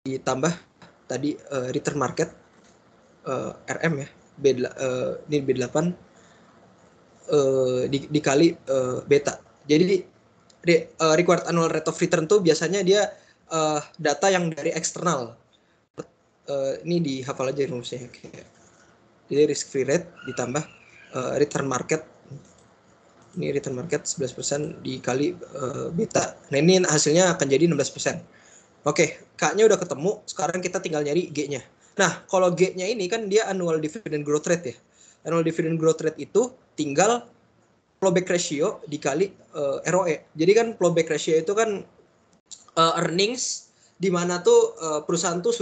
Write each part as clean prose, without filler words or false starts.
ditambah tadi return market RM ya, ini B8 dikali beta. Jadi required annual rate of return tuh biasanya dia data yang dari eksternal. Ini dihafal aja rumusnya. Jadi risk free rate ditambah return market. Ini return market 11% dikali beta. Nah ini hasilnya akan jadi 16%. Oke, K-nya udah ketemu. Sekarang kita tinggal nyari G-nya. Nah, kalau G-nya ini kan dia annual dividend growth rate ya. Annual dividend growth rate itu tinggal plowback ratio dikali ROE. Jadi kan plowback ratio itu kan earnings di mana tuh perusahaan tuh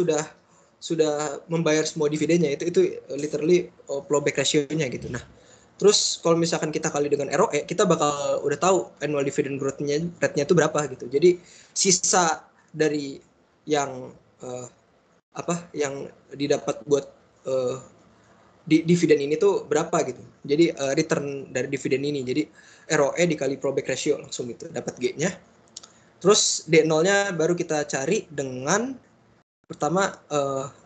sudah membayar semua dividennya. Itu literally plowback ratio-nya gitu. Nah, terus kalau misalkan kita kali dengan ROE, kita bakal udah tahu annual dividend growth-nya rate-nya itu berapa gitu. Jadi sisa dari yang yang didapat buat dividen ini tuh berapa gitu. Jadi return dari dividen ini. Jadi ROE dikali plowback ratio langsung gitu, dapat G-nya. Terus D0-nya baru kita cari dengan pertama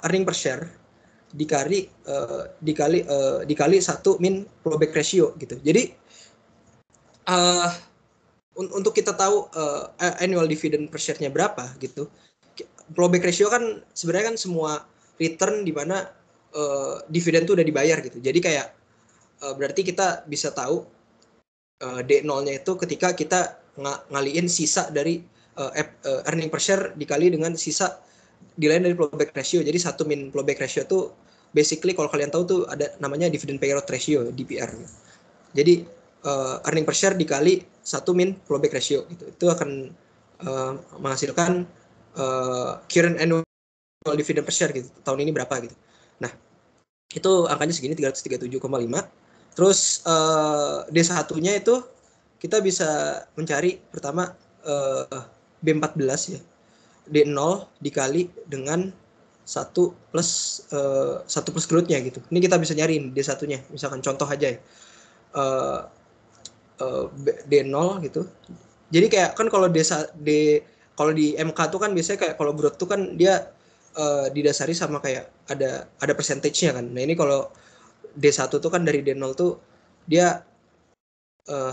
earning per share dikali 1 min plowback ratio gitu. Jadi untuk kita tahu annual dividend per share-nya berapa gitu. Plowback ratio kan sebenarnya kan semua return di mana dividen tuh udah dibayar gitu. Jadi kayak berarti kita bisa tahu D0-nya itu ketika kita ngaliin sisa dari earning per share dikali dengan sisa dilain dari plowback ratio. Jadi 1 min plowback ratio tuh basically kalau kalian tahu tuh ada namanya dividend payout ratio, DPR. Jadi earning per share dikali 1 min plowback ratio gitu. Itu akan menghasilkan current annual dividend per share gitu. Tahun ini berapa gitu. Nah, itu angkanya segini 337,5. Terus D1-nya itu kita bisa mencari pertama B14 ya. D0 dikali dengan 1 plus growth-nya gitu. Ini kita bisa nyariin D1-nya. Misalkan contoh aja ya. D0 gitu. Jadi kayak kan kalau kalau di MK tuh kan biasanya kayak kalau growth tuh kan dia didasari sama kayak ada percentage-nya kan. Nah, ini kalau D1 tuh kan dari D0 tuh dia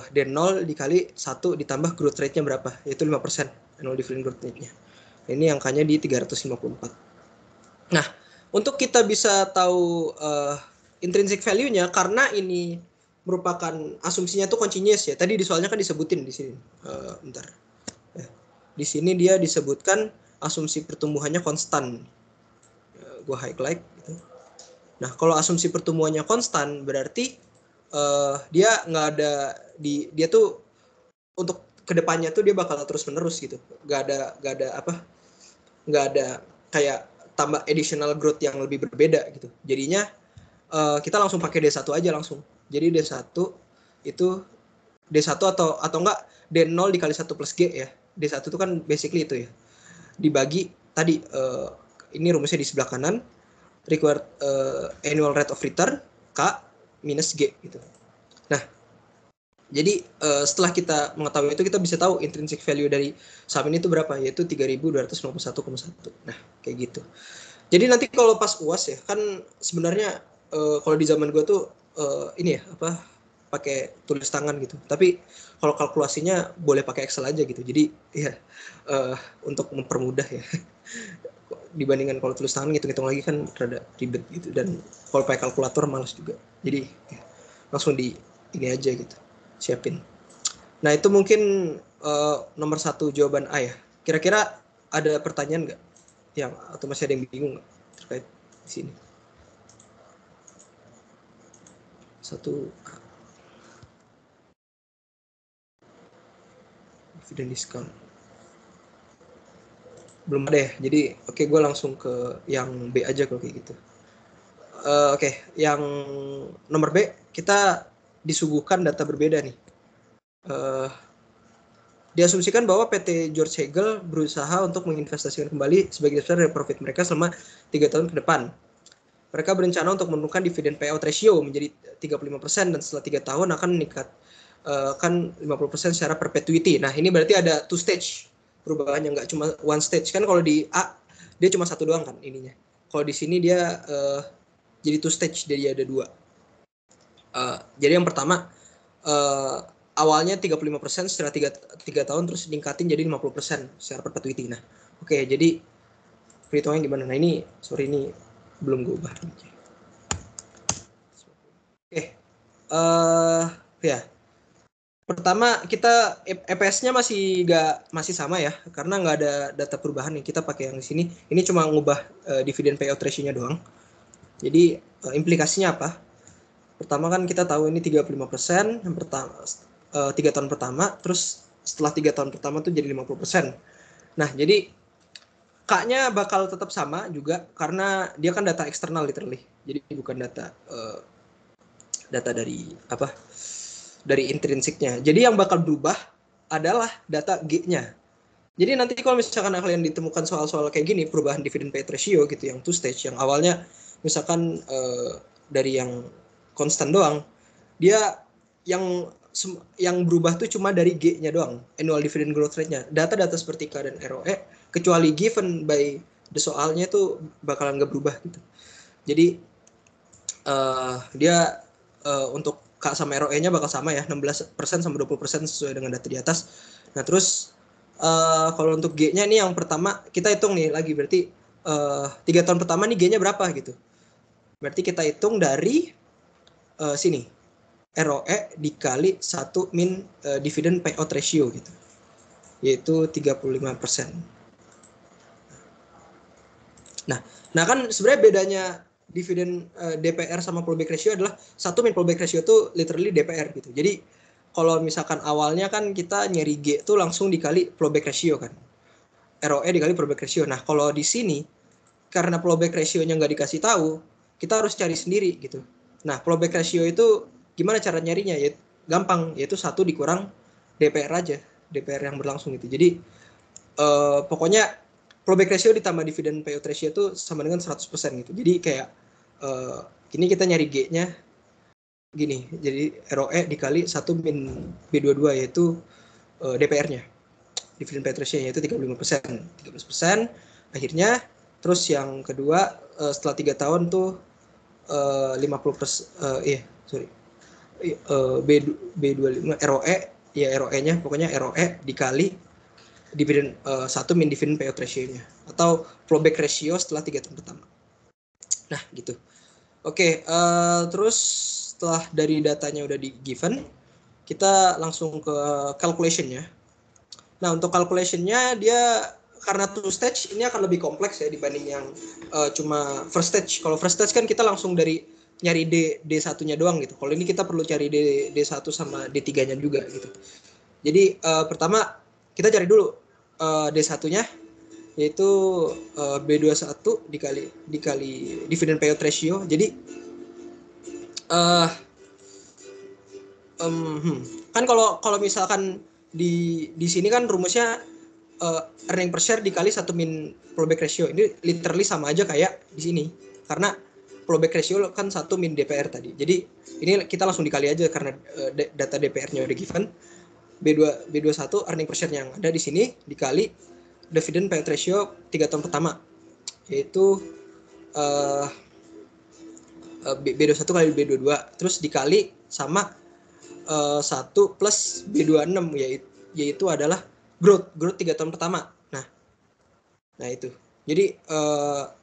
D0 dikali 1 ditambah growth rate-nya berapa? Yaitu 5%. Annual dividend growth rate-nya. Ini angkanya di 354. Nah, untuk kita bisa tahu intrinsic value-nya karena ini merupakan asumsinya tuh continuous ya. Tadi di soalnya kan disebutin di sini. Bentar. Di sini dia disebutkan asumsi pertumbuhannya konstan. Gua highlight gitu. Nah, kalau asumsi pertumbuhannya konstan berarti dia nggak ada dia tuh untuk kedepannya tuh dia bakal terus menerus gitu. Nggak ada kayak tambah additional growth yang lebih berbeda gitu. Jadinya kita langsung pakai D1 aja langsung. Jadi D1 itu D1 atau enggak D0 dikali 1 plus G ya. D1 itu kan basically itu ya. Dibagi tadi ini rumusnya di sebelah kanan. Required annual rate of return K minus G gitu. Nah, jadi setelah kita mengetahui itu kita bisa tahu intrinsic value dari saham ini itu berapa, yaitu 3.251,1. Nah, kayak gitu. Jadi nanti kalau pas UAS ya, kan sebenarnya kalau di zaman gue tuh ini ya pakai tulis tangan gitu. Tapi kalau kalkulasinya boleh pakai Excel aja gitu. Jadi ya untuk mempermudah ya. Dibandingkan kalau tulis tangan ngitung-ngitung lagi kan rada ribet gitu, dan kalau pakai kalkulator malas juga. Jadi ya, langsung di ini aja gitu, siapin. Nah itu mungkin nomor 1 jawaban A ya. Kira-kira ada pertanyaan nggak yang atau masih ada yang bingung nggak terkait di sini? 1 A. Dividen discount belum ada ya. Jadi oke, gue langsung ke yang B aja kalau kayak gitu. Oke, yang nomor B kita disuguhkan data berbeda nih. Diasumsikan bahwa PT George Hegel berusaha untuk menginvestasikan kembali sebagian besar dari profit mereka selama 3 tahun ke depan. Mereka berencana untuk menurunkan dividen payout ratio menjadi 35% dan setelah 3 tahun akan meningkatkan 50% secara perpetuity. Nah, ini berarti ada 2 stage perubahannya, nggak cuma 1 stage. Kan kalau di A dia cuma satu doang kan ininya. Kalau di sini dia jadi two stage, jadi ada dua. Jadi yang pertama awalnya 35% setelah 3 tahun terus ningkatin jadi 50% secara perpetuity. Nah, oke, jadi perhitungannya gimana? Nah, ini sorry ini belum gue ubah. Oke. Ya. Pertama kita EPS-nya masih sama ya, karena nggak ada data perubahan nih. Kita pakai yang di sini. Ini cuma ngubah dividen payout ratio-nya doang. Jadi implikasinya apa? Pertama kan kita tahu ini 35% yang pertama 3 tahun pertama, terus setelah 3 tahun pertama tuh jadi 50%. Nah, jadi K-nya bakal tetap sama juga karena dia kan data eksternal literally. Jadi bukan data dari apa? Dari intrinsiknya. Jadi yang bakal berubah adalah data G-nya. Jadi nanti kalau misalkan kalian ditemukan soal-soal kayak gini, perubahan dividend payout ratio gitu, yang two stage, yang awalnya misalkan dari yang konstan doang, dia yang berubah tuh cuma dari G-nya doang, annual dividend growth rate-nya. Data-data seperti K dan ROE, kecuali given by the soalnya tuh bakalan nggak berubah gitu. Jadi dia untuk K sama ROE-nya bakal sama ya, 16% sampai 20% sesuai dengan data di atas. Nah, terus kalau untuk G-nya nih yang pertama kita hitung nih lagi, berarti 3 tahun pertama nih G-nya berapa gitu. Berarti kita hitung dari sini, ROE dikali 1 min dividend payout ratio gitu, yaitu 35%. Nah kan sebenarnya bedanya dividen DPR sama fallback ratio adalah 1 min fallback ratio itu literally DPR gitu. Jadi kalau misalkan awalnya kan kita nyari G itu langsung dikali fallback ratio kan, ROE dikali fallback ratio. Nah kalau di sini karena fallback ratio-nya nggak dikasih tahu, kita harus cari sendiri gitu. Nah fallback ratio itu gimana cara nyarinya? Ya gampang, yaitu 1 dikurang DPR aja, DPR yang berlangsung gitu. Jadi pokoknya fallback ratio ditambah dividen payout ratio itu sama dengan 100% gitu. Jadi kayak ini kita nyari G-nya gini. Jadi ROE dikali 1 min B22 yaitu DPR-nya. Dividen payout ratio yaitu 35%. 13%. Akhirnya terus yang kedua setelah 3 tahun tuh 50% B25 ROE ya, ROE-nya pokoknya ROE dikali dividen 1 min dividen payout ratio-nya atau fallback ratio setelah 3 tahun pertama. Nah gitu. Oke, terus setelah dari datanya udah di given, kita langsung ke calculation-nya. Nah untuk calculation-nya dia karena two stage ini akan lebih kompleks ya dibanding yang cuma first stage. Kalau first stage kan kita langsung dari nyari D1-nya doang gitu. Kalau ini kita perlu cari D1 sama D3-nya juga gitu. Jadi pertama kita cari dulu D1-nya, yaitu B21 dikali dividend payout ratio. Jadi kan kalau misalkan di sini kan rumusnya earning per share dikali 1 min fallback ratio. Ini literally sama aja kayak di sini. Karena fallback ratio kan 1 min DPR tadi. Jadi ini kita langsung dikali aja karena data DPR-nya udah given. B21 earning per share yang ada di sini dikali dividend payout ratio 3 tahun pertama, yaitu B21 kali B22 terus dikali sama 1 plus B26 yaitu adalah growth 3 tahun pertama. Nah itu. Jadi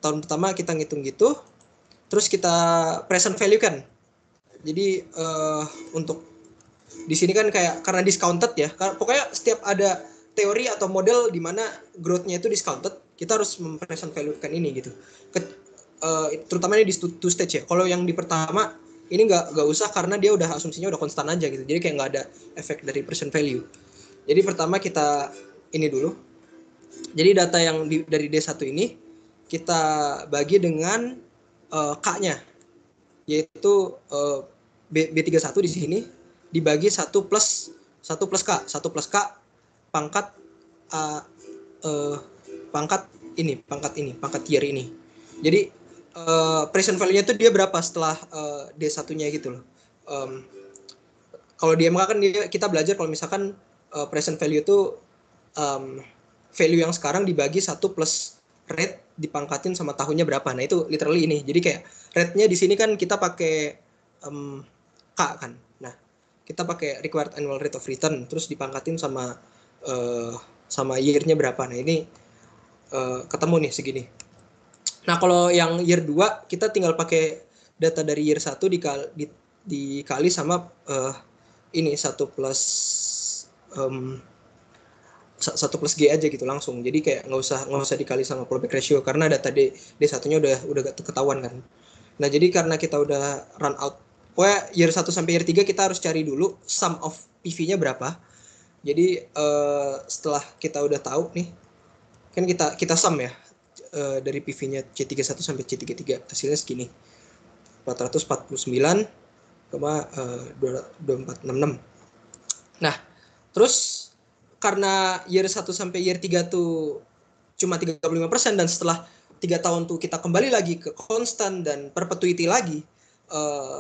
tahun pertama kita ngitung gitu, terus kita present value kan. Jadi untuk di sini kan kayak karena discounted ya, pokoknya setiap ada teori atau model di mana growth-nya itu discounted, kita harus mempresent value-kan ini gitu. Terutama ini di two stage ya. Kalau yang di pertama ini nggak usah karena dia udah asumsinya udah konstan aja gitu. Jadi kayak nggak ada efek dari present value. Jadi pertama kita ini dulu. Jadi data yang dari D1 ini kita bagi dengan K-nya, yaitu B31 di sini dibagi 1 plus K. 1 plus K pangkat pangkat tier ini. Jadi present value-nya itu dia berapa setelah D1-nya gitu loh. Kalau di MK kan kita belajar kalau misalkan present value itu value yang sekarang dibagi 1 plus rate dipangkatin sama tahunnya berapa. Nah itu literally ini. Jadi kayak rate-nya di sini kan kita pakai K kan. Nah kita pakai required annual rate of return terus dipangkatin sama year-nya berapa. Nah ini ketemu nih segini. Nah kalau yang year 2 kita tinggal pakai data dari year 1 dikali sama ini 1 plus 1 plus G aja gitu langsung. Jadi kayak nggak usah dikali sama fallback ratio karena data D1-nya udah ketahuan kan. Nah, jadi karena kita udah run out pokoknya year 1 sampai year 3 kita harus cari dulu sum of PV-nya berapa. Jadi setelah kita udah tahu nih kan kita sum ya dari PV-nya C31 sampai C33 hasilnya segini. 449,2466. Nah, terus karena year 1 sampai year 3 tuh cuma 35% dan setelah 3 tahun tuh kita kembali lagi ke constant dan perpetuity lagi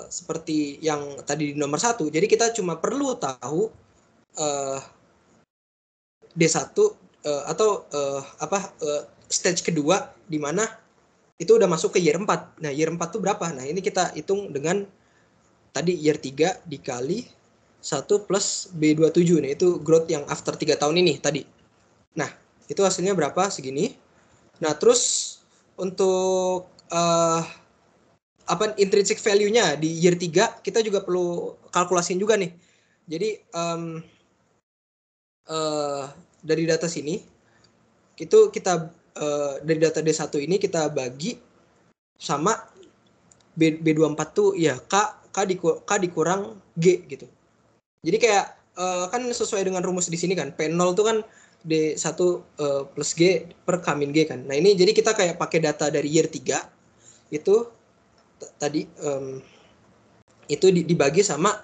seperti yang tadi di nomor 1. Jadi kita cuma perlu tahu D1 atau stage kedua di mana itu udah masuk ke year 4. Nah, year 4 tuh berapa? Nah, ini kita hitung dengan tadi year 3 dikali 1 plus B27. Nah, itu growth yang after 3 tahun ini tadi. Nah, itu hasilnya berapa? Segini. Nah, terus untuk intrinsic value-nya di year 3 kita juga perlu kalkulasiin juga nih. Jadi dari data sini itu kita dari data D1 ini kita bagi sama B24 tuh ya K dikurang G gitu. Jadi kayak kan sesuai dengan rumus di sini kan P0 tuh kan D1 plus G per K min G kan. Nah ini jadi kita kayak pakai data dari year 3 itu tadi itu dibagi sama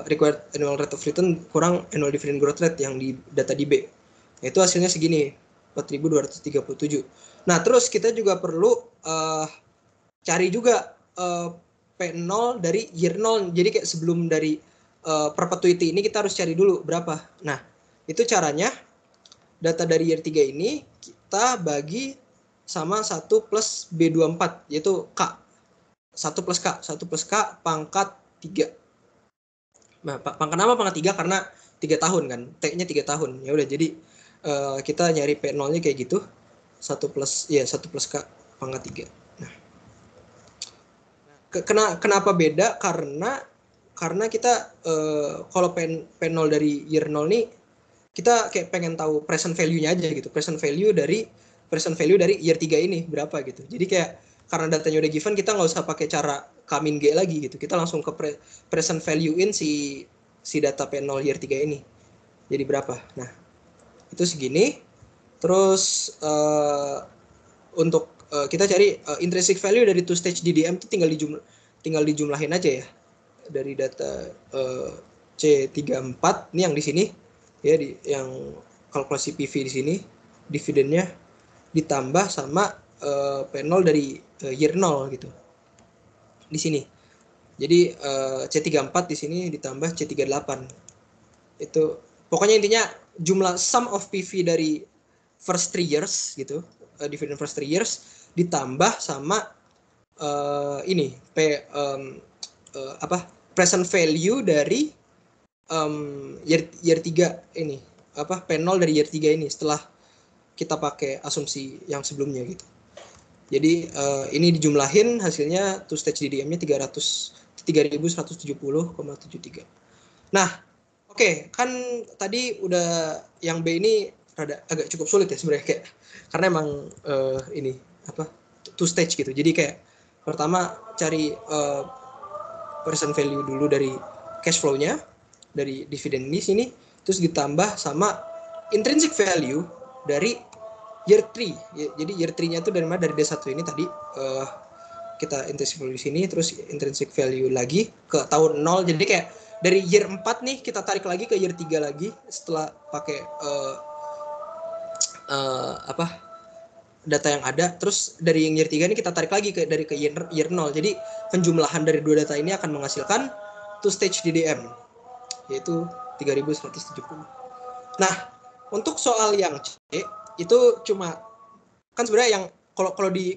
required annual rate of return kurang annual dividend growth rate yang di data di B. Itu hasilnya segini 4.237. Nah terus kita juga perlu cari juga P0 dari year 0. Jadi kayak sebelum dari perpetuity ini kita harus cari dulu berapa. Nah itu caranya data dari year 3 ini kita bagi sama 1 plus B24 yaitu K. 1 plus K pangkat 3. Nah, pangkat apa pangkat 3 karena 3 tahun kan. T-nya 3 tahun. Ya udah jadi kita nyari P0-nya kayak gitu. 1 plus K pangkat 3. Nah. Kenapa beda? Karena kita kalau P0 dari year 0 nih kita kayak pengen tahu present value-nya aja gitu. Present value dari year 3 ini berapa gitu. Jadi kayak karena datanya udah given kita nggak usah pakai cara K min G lagi gitu. Kita langsung ke present value-in si data P0 year 3 ini. Jadi berapa? Nah, itu segini. Terus untuk kita cari intrinsic value dari two stage DDM itu tinggal dijumlahin aja ya. Dari data C34 ini yang di sini ya yang kalkulasi PV di sini dividennya ditambah sama P0 dari year 0 gitu. Di sini. Jadi C34 di sini ditambah C38. Itu pokoknya intinya jumlah sum of PV dari first 3 years gitu, dividend first 3 years ditambah sama ini present value dari year 3 ini P0 dari year 3 ini setelah kita pakai asumsi yang sebelumnya gitu. Jadi ini dijumlahin hasilnya two stage DDM-nya 3.170,73. Nah, oke, kan tadi udah yang B ini agak cukup sulit ya sebenarnya kayak karena emang ini two stage gitu. Jadi kayak pertama cari present value dulu dari cash flow-nya dari dividen di sini terus ditambah sama intrinsic value dari year 3. Jadi year 3-nya itu dari mana? Dari D1 ini tadi kita intrinsic value di sini terus intrinsic value lagi ke tahun 0. Jadi kayak dari year 4 nih kita tarik lagi ke year 3 lagi setelah pakai data yang ada. Terus dari yang year 3 ini kita tarik lagi dari year 0. Jadi penjumlahan dari dua data ini akan menghasilkan two stage DDM yaitu 3.170. Nah, untuk soal yang C itu cuma kan sebenarnya yang kalau di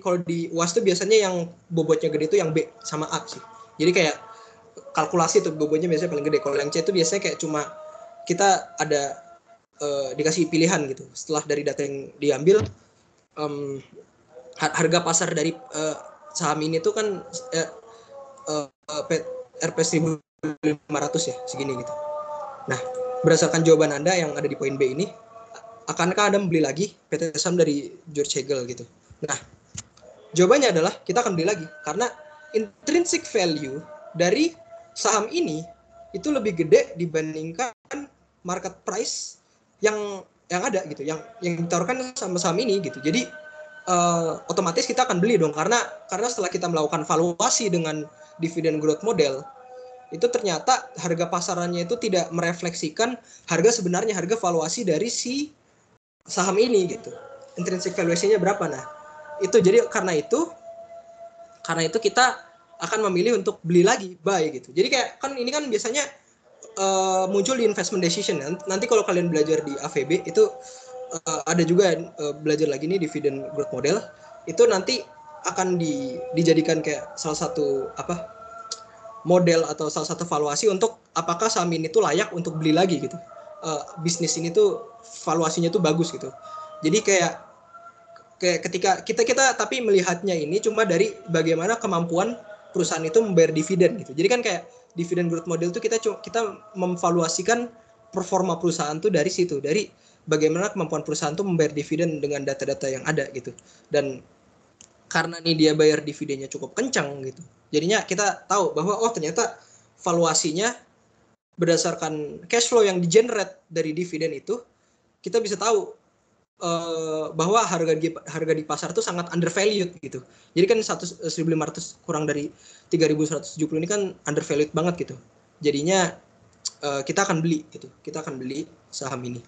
UAS tuh biasanya yang bobotnya gede itu yang B sama A sih. Jadi kayak kalkulasi tuh bobotnya biasanya paling gede. Kalau yang C itu biasanya kayak cuma kita ada dikasih pilihan gitu. Setelah dari data yang diambil, harga pasar dari saham ini tuh kan Rp 1.500 ya, segini gitu. Nah, berdasarkan jawaban Anda yang ada di poin B ini, akankah Anda membeli lagi PT saham dari George Hegel gitu? Nah, jawabannya adalah kita akan beli lagi karena intrinsic value dari saham ini itu lebih gede dibandingkan market price yang ada gitu, yang ditawarkan sama saham ini gitu. Jadi otomatis kita akan beli dong karena setelah kita melakukan valuasi dengan dividend growth model, itu ternyata harga pasarannya itu tidak merefleksikan harga sebenarnya, harga valuasi dari si saham ini gitu. Intrinsic valuation-nya berapa? Nah, itu jadi karena itu kita akan memilih untuk beli lagi, buy gitu. Jadi kayak kan ini kan biasanya muncul di investment decision. Nanti kalau kalian belajar di AVB itu ada juga belajar lagi nih dividend growth model. Itu nanti akan dijadikan kayak salah satu model atau salah satu valuasi untuk apakah saham ini tuh layak untuk beli lagi gitu. Bisnis ini tuh valuasinya tuh bagus gitu. Jadi kayak ketika kita tapi melihatnya ini cuma dari bagaimana kemampuan perusahaan itu membayar dividen gitu. Jadi kan kayak dividend growth model tuh kita memvaluasikan performa perusahaan tuh dari situ, dari bagaimana kemampuan perusahaan tuh membayar dividen dengan data-data yang ada gitu. Dan karena nih dia bayar dividennya cukup kencang gitu, jadinya kita tahu bahwa ternyata valuasinya berdasarkan cash flow yang di-generate dari dividen itu, kita bisa tahu bahwa harga di pasar itu sangat undervalued gitu. Jadi kan 1.500 kurang dari 3.170 ini kan undervalued banget gitu. Jadinya kita akan beli gitu. Kita akan beli saham ini.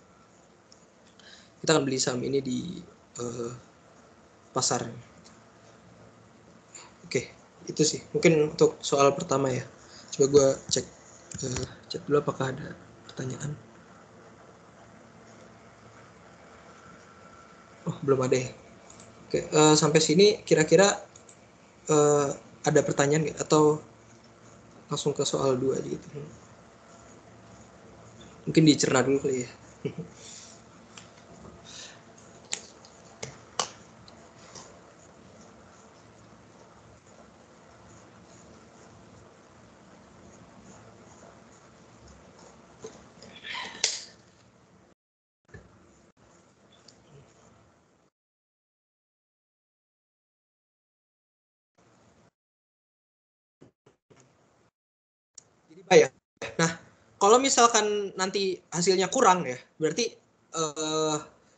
Kita akan beli saham ini di pasar. Oke, itu sih. Mungkin untuk soal pertama ya. Coba gue cek dulu apakah ada pertanyaan. Oh, belum ada ya. Oke, sampai sini kira-kira ada pertanyaan nggak? Atau langsung ke soal 2 aja gitu. Mungkin dicerna dulu kali ya. Jadi bayar. Nah, kalau misalkan nanti hasilnya kurang ya, berarti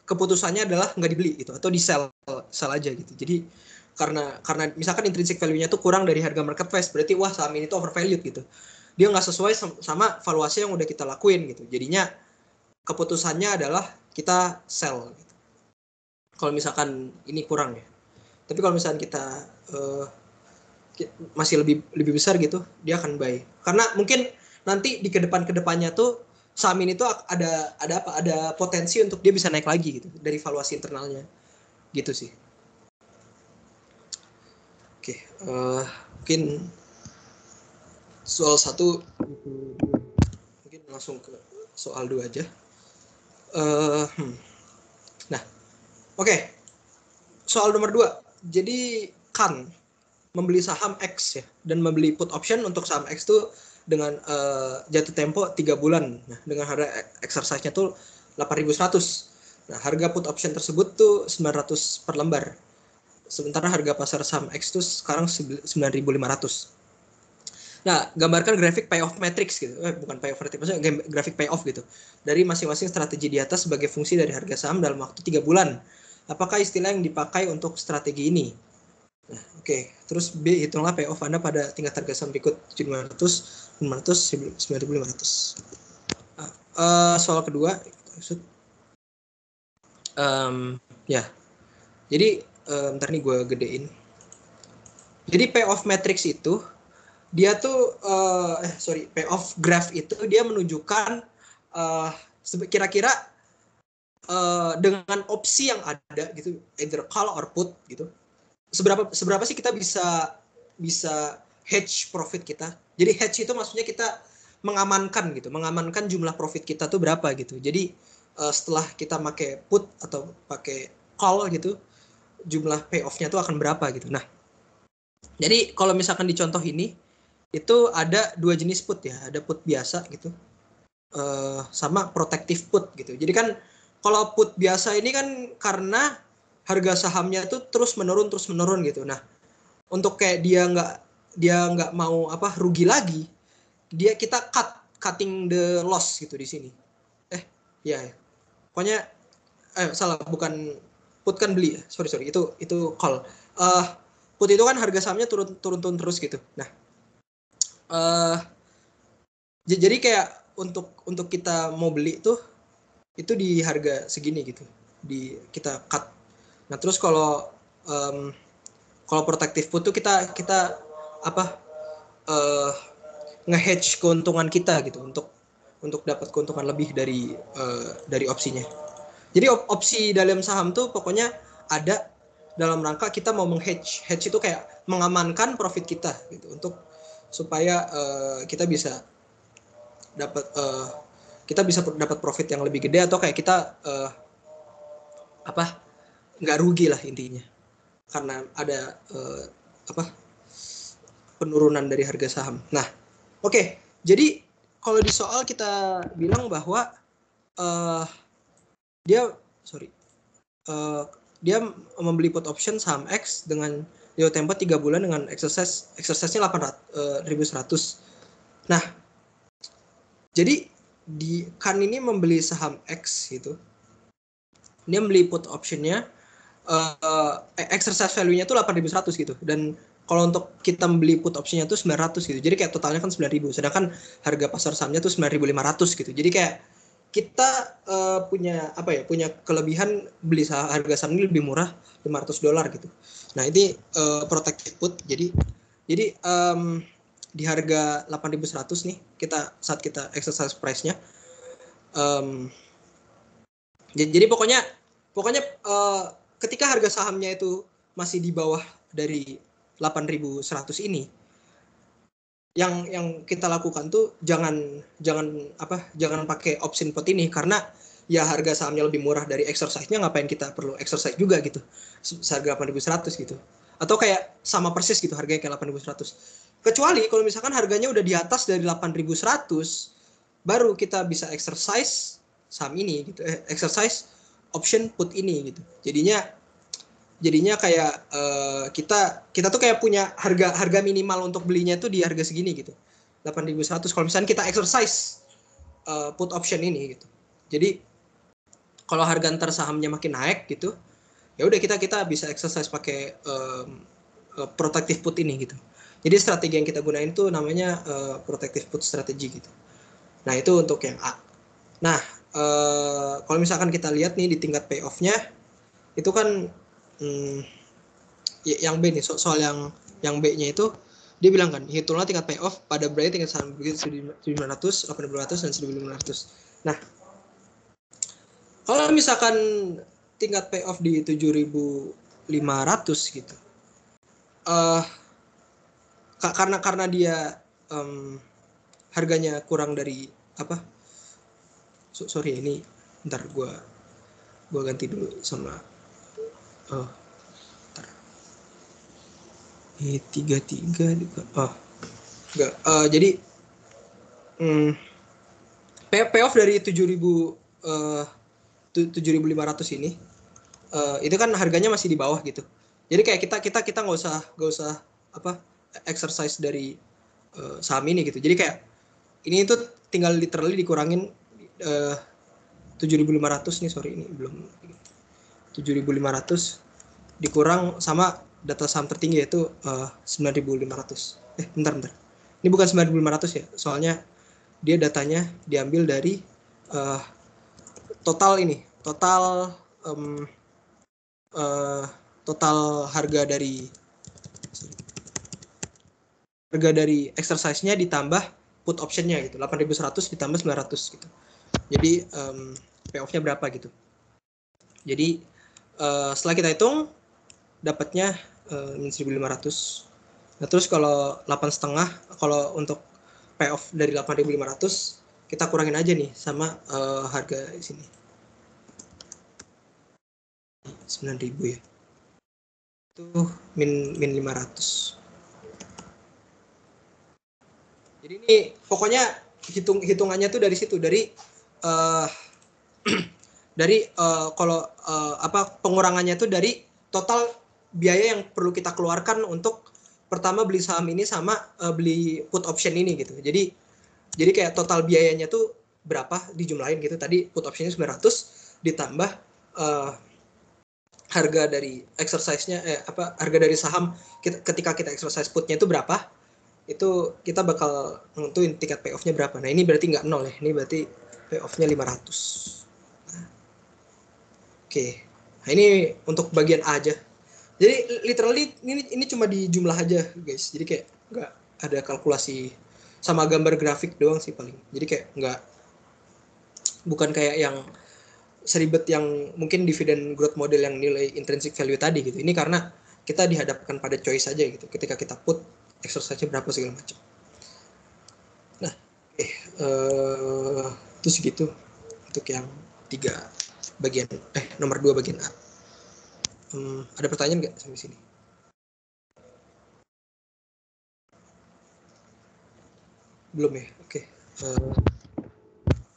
keputusannya adalah nggak dibeli gitu atau di sell aja gitu. Jadi karena misalkan intrinsic value-nya tuh kurang dari harga market price, berarti wah saham ini tuh overvalued gitu. Dia nggak sesuai sama valuasi yang udah kita lakuin gitu. Jadinya keputusannya adalah kita sell gitu. Kalau misalkan ini kurang ya. Tapi kalau misalkan kita masih lebih besar gitu, dia akan buy. Karena mungkin nanti di kedepannya tuh saham ini tuh ada potensi untuk dia bisa naik lagi gitu dari valuasi internalnya gitu sih. Oke, mungkin soal 1 mungkin langsung ke soal 2 aja. Nah, oke. Soal nomor 2. Jadi kan membeli saham X ya dan membeli put option untuk saham X tuh dengan jatuh tempo 3 bulan. Nah, dengan harga exercise-nya tuh 8.100. Nah, harga put option tersebut tuh 900 per lembar. Sementara harga pasar saham X tuh sekarang 9.500. Nah, gambarkan grafik payoff matrix gitu. Bukan payoff matrix, maksudnya grafik payoff gitu. Dari masing-masing strategi di atas sebagai fungsi dari harga saham dalam waktu 3 bulan. Apakah istilah yang dipakai untuk strategi ini? Nah, oke. Terus B, hitunglah payoff Anda pada tingkat harga saham berikut 7.500, 500, 9.500. Soal kedua, ya. Jadi, ntar nih gue gedein. Jadi payoff matrix itu dia tuh payoff graph itu dia menunjukkan kira-kira dengan opsi yang ada gitu, either call or put gitu, seberapa sih kita bisa hedge profit kita. Jadi hedge itu maksudnya kita mengamankan jumlah profit kita tuh berapa gitu. Jadi setelah kita pakai put atau pakai call gitu, jumlah payoff-nya tuh akan berapa gitu. Nah, jadi kalau misalkan di contoh ini itu ada dua jenis put ya, ada put biasa gitu, sama protective put gitu. Jadi kan kalau put biasa ini kan karena harga sahamnya tuh terus menurun gitu. Nah, untuk kayak dia nggak mau rugi lagi, kita cutting the loss gitu di sini. Ya, pokoknya salah, bukan put kan beli ya, sorry itu call. Put itu kan harga sahamnya turun terus gitu. Nah, jadi kayak untuk kita mau beli tuh itu di harga segini gitu, kita cut. Nah, terus kalau protective put tuh kita nge-hedge keuntungan kita gitu, untuk dapat keuntungan lebih dari opsinya. Jadi opsi dalam saham tuh pokoknya ada dalam rangka kita mau hedge itu kayak mengamankan profit kita gitu, untuk supaya kita bisa dapat profit yang lebih gede, atau kayak kita nggak rugi lah intinya, karena ada penurunan dari harga saham. Nah, oke. Jadi kalau di soal kita bilang bahwa dia membeli put option saham X dengan jauh tempo 3 bulan dengan exercise-nya 8.100. Nah, jadi kan ini membeli saham X gitu. Dia membeli put optionnya, exercise value-nya tuh 8.100 gitu. Dan kalau untuk kita membeli put optionnya tuh 900 gitu. Jadi kayak totalnya kan 9.000. Sedangkan harga pasar sahamnya tuh 9.500 gitu. Jadi kayak kita punya kelebihan beli harga saham ini lebih murah, $500 gitu. Nah, ini protective put. Jadi di harga 8.100 nih, saat kita exercise price-nya, jadi pokoknya ketika harga sahamnya itu masih di bawah dari 8.100 ini, yang kita lakukan tuh jangan pakai option put ini, karena ya harga sahamnya lebih murah dari exercise-nya, ngapain kita perlu exercise juga gitu harga 8.100 gitu, atau kayak sama persis gitu harganya kayak 8.100, kecuali kalau misalkan harganya udah di atas dari 8.100 baru kita bisa exercise saham ini gitu, exercise option put ini gitu. Jadinya kayak kita tuh kayak punya harga minimal untuk belinya tuh di harga segini gitu, 8.100 kalau misalnya kita exercise put option ini gitu. Jadi kalau harga ntar sahamnya makin naik gitu, ya udah kita bisa exercise pakai protective put ini gitu. Jadi strategi yang kita gunain tuh namanya protective put strategy gitu. Nah, itu untuk yang A. Nah, kalau misalkan kita lihat nih di tingkat payoff-nya, itu kan yang B nih, soal yang B-nya itu dia bilang kan, hitunglah tingkat payoff pada berbagai tingkat saham begitu 1.900, 8.200 dan 1.500. Nah, kalau misalkan tingkat payoff di 7.500 gitu, karena dia harganya kurang dari sorry ini ntar gue ganti dulu sama ntar 33 enggak, jadi payoff dari 7.500 ini itu kan harganya masih di bawah gitu. Jadi kayak kita nggak usah exercise dari saham ini gitu. Jadi kayak ini itu tinggal literally dikurangin 7.500 nih, sorry ini belum, 7.500 dikurang sama data saham tertinggi yaitu 9.500. Bentar. Ini bukan 9.500 ya, soalnya dia datanya diambil dari total harga dari exercise-nya ditambah put option-nya gitu, 8.100 ditambah 900 gitu. Jadi payoff-nya berapa gitu. Jadi setelah kita hitung dapatnya min 1.500. Nah terus kalau 8,5, kalau untuk payoff dari 8.500 kita kurangin aja nih sama harga di sini 9.000 ya. Itu min 500. Jadi ini pokoknya hitungannya tuh dari situ, dari kalau pengurangannya tuh dari total biaya yang perlu kita keluarkan untuk pertama beli saham ini sama beli put option ini gitu. Jadi kayak total biayanya tuh berapa dijumlahin gitu. Tadi put optionnya 900 ditambah harga dari exercise-nya harga dari saham ketika kita exercise putnya itu berapa, itu kita bakal nentuin tiket payoff-nya berapa. Nah ini berarti nggak 0 ya, ini berarti payoff-nya 500. Oke. Nah ini untuk bagian A aja. Jadi literally ini cuma di jumlah aja guys. Jadi kayak nggak ada kalkulasi sama gambar grafik doang sih paling. Jadi kayak bukan kayak yang seribet yang mungkin dividend growth model yang nilai intrinsic value tadi gitu. Ini karena kita dihadapkan pada choice aja gitu. Ketika kita put exercise-nya berapa segala macam. Nah, itu segitu untuk yang nomor 2 bagian A. Ada pertanyaan nggak sampai sini? Belum ya? Oke.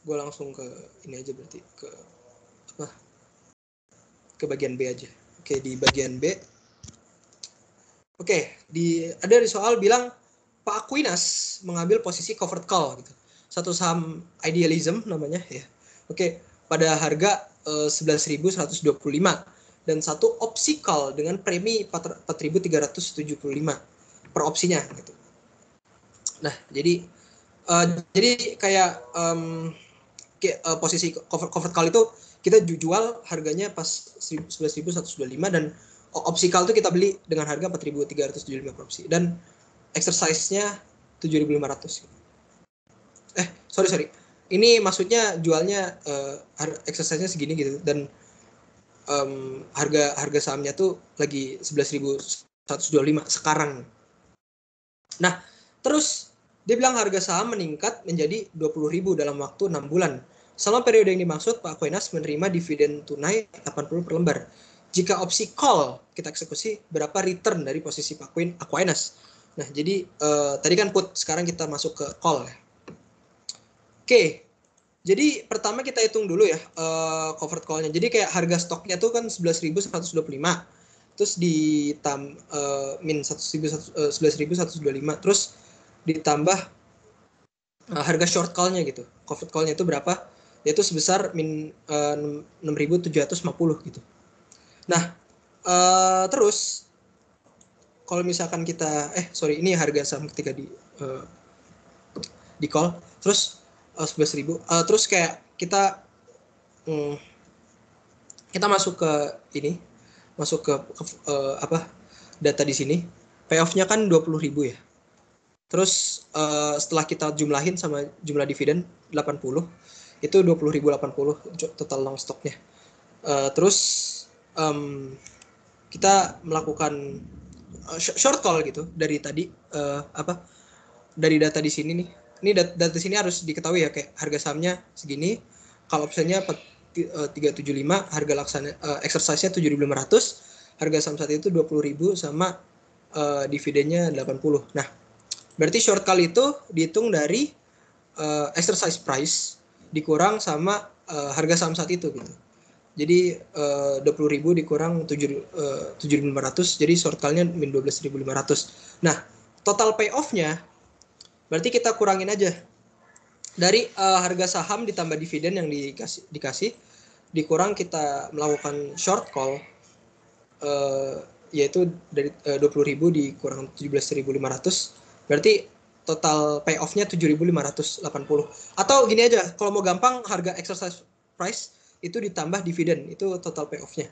Gue langsung ke ini aja berarti ke bagian B aja. Oke, di bagian B. Oke, ada di soal bilang Pak Aquinas mengambil posisi covered call gitu. Satu saham Idealism namanya ya. Oke, pada harga 11.125 dan satu opsi call dengan premi 4.375 per opsinya gitu. Nah, jadi kayak posisi covered call itu kita jual harganya pas 11.125 dan opsi call itu kita beli dengan harga 4.375 per opsi dan exercise-nya 7.500. Sorry. Ini maksudnya jualnya exercise-nya segini gitu dan harga sahamnya tuh lagi 11.125 sekarang. Nah, terus dia bilang harga saham meningkat menjadi 20.000 dalam waktu 6 bulan. Selama periode yang dimaksud, Pak Aquinas menerima dividen tunai 80 per lembar. Jika opsi call kita eksekusi, berapa return dari posisi Pak Aquinas? Nah, jadi tadi kan put, sekarang kita masuk ke call ya. Oke, jadi pertama kita hitung dulu ya covered call-nya. Jadi kayak harga stoknya tuh kan 11.125. Terus min 11.125. Terus ditambah harga short call-nya gitu. Covered call-nya itu berapa? Yaitu sebesar min 6.750 gitu. Nah, terus kalau misalkan kita ini harga saham ketika di call, terus 11.000. Terus kayak kita masuk ke ini, masuk ke data di sini. Payoff-nya kan 20.000 ya. Terus setelah kita jumlahin sama jumlah dividen 80, itu 20.080 total long stocknya. Terus kita melakukan short call gitu dari tadi dari data di sini nih. Ini data sini harus diketahui ya, kayak harga sahamnya segini, call optionnya 375, harga laksana exercise-nya 7.500, harga saham saat itu 20.000 sama dividennya 80. Nah, berarti short call itu dihitung dari exercise price dikurang sama harga saham saat itu gitu. Jadi 20.000 dikurang 7.500, jadi short call-nya min 12.500. Nah, total payoff-nya berarti kita kurangin aja dari harga saham ditambah dividen yang dikasih dikurang kita melakukan short call, yaitu dari 20.000 dikurang 17.500, berarti total payoff-nya 7.580. Atau gini aja, kalau mau gampang harga exercise price itu ditambah dividen, itu total payoff-nya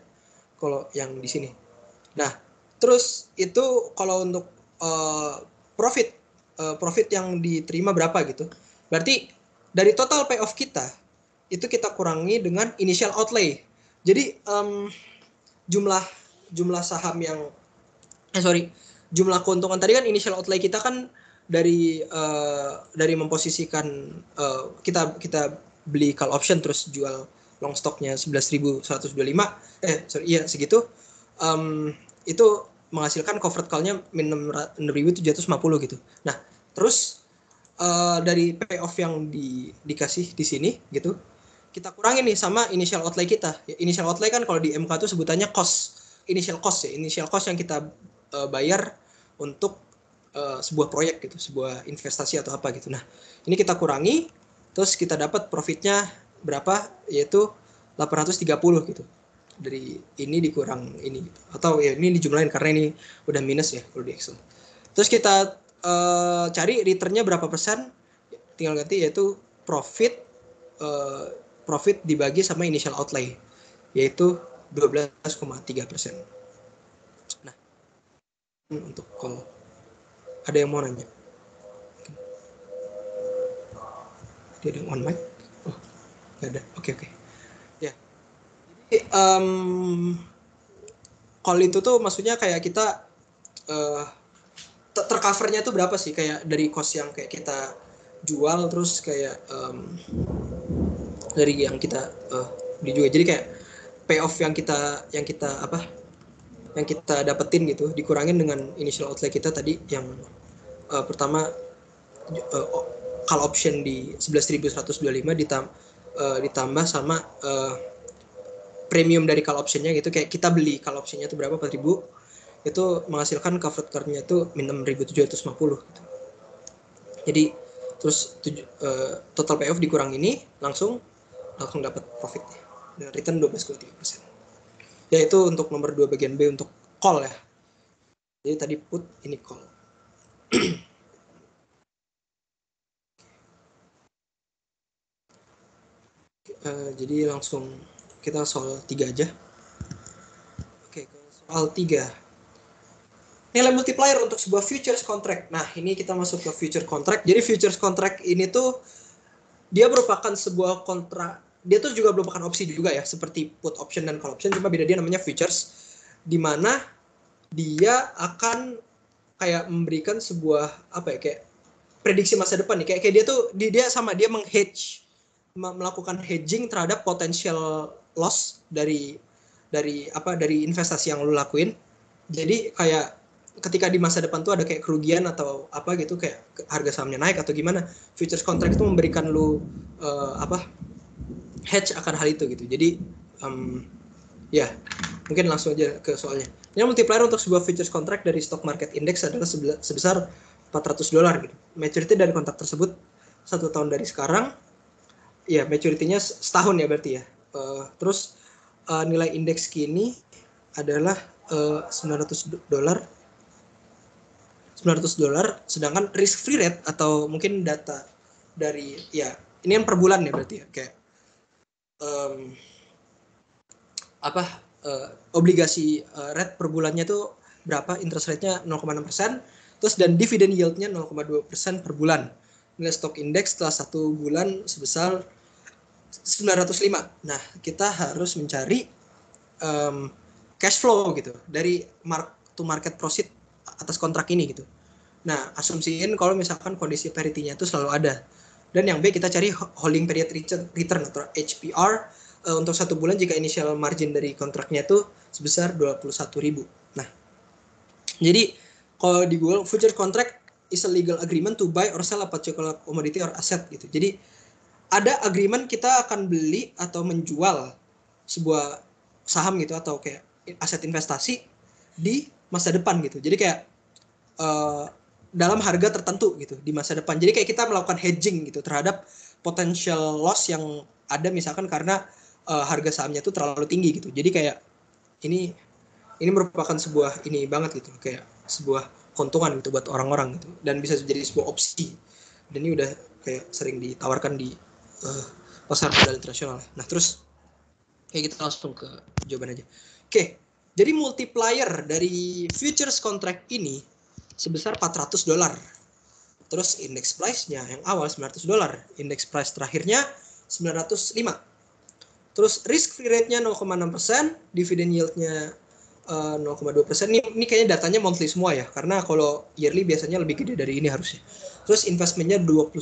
kalau yang di sini. Nah, terus itu kalau untuk profit yang diterima berapa gitu. Berarti dari total payoff kita itu kita kurangi dengan initial outlay. Jadi jumlah saham yang jumlah keuntungan tadi kan initial outlay kita kan dari memposisikan kita beli call option terus jual long stocknya 11.125 segitu, itu menghasilkan covered call-nya minimum 6.750 gitu. Nah terus dari payoff yang dikasih di sini gitu, kita kurangi nih sama initial outlay kita. Initial outlay kan kalau di MK itu sebutannya initial cost yang kita bayar untuk sebuah proyek gitu, sebuah investasi atau apa gitu. Nah ini kita kurangi, terus kita dapat profitnya berapa, yaitu 830 gitu. Dari ini dikurang ini gitu. Atau ya ini dijumlahin karena ini udah minus ya kalau di Excel. Terus kita cari returnnya berapa persen, tinggal ganti yaitu profit dibagi sama initial outlay, yaitu 12,3%. Nah, untuk call ada yang mau nanya? Ada yang on mic? Oh, nggak ada. Oke. Ya. Jadi call itu tuh maksudnya kayak kita tercovernya tuh berapa sih, kayak dari cost yang kayak kita jual, terus kayak dari yang kita beli juga. Jadi kayak payoff yang kita dapetin gitu dikurangin dengan initial outlay kita tadi yang pertama call option di 11.125 ditambah sama premium dari call optionnya gitu. Kayak kita beli call optionnya itu berapa, 4.000, itu menghasilkan covered call-nya itu 6.750 gitu. Jadi terus total payoff dikurang ini langsung dapat profitnya dan return 12,3%. Ya itu untuk nomor 2 bagian B untuk call ya. Jadi tadi put, ini call. Jadi langsung kita soal 3 aja. Oke, soal 3. Nilai multiplier untuk sebuah futures contract. Nah, ini kita masuk ke future contract. Jadi futures contract ini tuh dia merupakan sebuah kontrak. Dia tuh juga merupakan opsi juga ya, seperti put option dan call option, cuma beda dia namanya futures, di mana dia akan kayak memberikan sebuah kayak prediksi masa depan nih. Kayak dia tuh dia melakukan hedging terhadap potential loss dari investasi yang lu lakuin. Jadi kayak ketika di masa depan tuh ada kayak kerugian atau apa gitu, kayak harga sahamnya naik atau gimana, futures contract itu memberikan lu hedge akan hal itu gitu. Jadi ya mungkin langsung aja ke soalnya. Yang multiplier untuk sebuah futures contract dari stock market index adalah sebesar $400 gitu. Maturity dari kontrak tersebut 1 tahun dari sekarang. Ya, maturity-nya setahun ya berarti ya. Terus nilai indeks kini adalah $900, sedangkan risk free rate atau mungkin data dari ini yang per bulan ya berarti ya, kayak obligasi rate per bulannya tuh berapa, interest rate-nya 0,6%, terus dan dividend yield-nya 0,2% per bulan. Nilai stock index setelah 1 bulan sebesar 905. Nah, kita harus mencari cash flow gitu dari mark to market profit atas kontrak ini gitu. Nah, asumsiin kalau misalkan kondisi parity-nya itu selalu ada. Dan yang B kita cari holding period return atau HPR untuk 1 bulan jika initial margin dari kontraknya itu sebesar 21.000. Nah, jadi kalau di Google, future contract is a legal agreement to buy or sell a particular commodity or asset gitu. Jadi ada agreement kita akan beli atau menjual sebuah saham gitu atau kayak aset investasi di masa depan gitu. Jadi kayak dalam harga tertentu gitu di masa depan. Jadi kayak kita melakukan hedging gitu terhadap potential loss yang ada misalkan karena harga sahamnya itu terlalu tinggi gitu. Jadi kayak ini merupakan sebuah ini banget gitu, kayak sebuah keuntungan gitu buat orang-orang gitu, dan bisa jadi sebuah opsi. Dan ini udah kayak sering ditawarkan di pasar modal internasional. Nah terus kayak kita langsung ke jawaban aja. Oke, jadi multiplier dari futures contract ini sebesar $400. Terus index price-nya yang awal $900, index price terakhirnya 905. Terus risk free rate-nya 0,6%, dividend yield-nya 0,2%. Ini kayaknya datanya monthly semua ya, karena kalau yearly biasanya lebih gede dari ini harusnya. Terus investmentnya 21.000.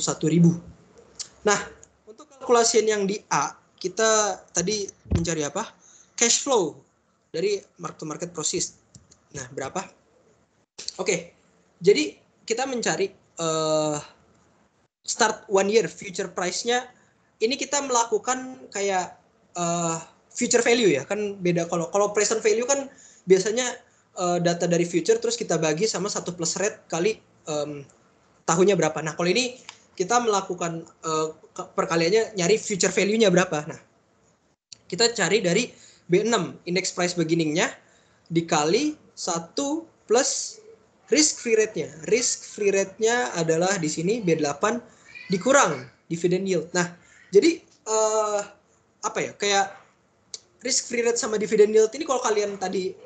Nah, untuk kalkulasian yang di A, kita tadi mencari apa? Cash flow dari mark to market proceeds. Nah, berapa? Oke, jadi kita mencari start 1 year future price-nya. Ini kita melakukan kayak future value ya, kan beda kalau present value kan biasanya data dari future terus kita bagi sama 1 plus rate kali tahunnya berapa. Nah, kalau ini kita melakukan perkaliannya nyari future value-nya berapa. Nah, kita cari dari B6, index price beginning-nya dikali 1 plus risk free rate-nya. Risk free rate-nya adalah di sini B8 dikurang dividend yield. Nah, jadi apa ya? Kayak risk free rate sama dividend yield ini kalau kalian tadi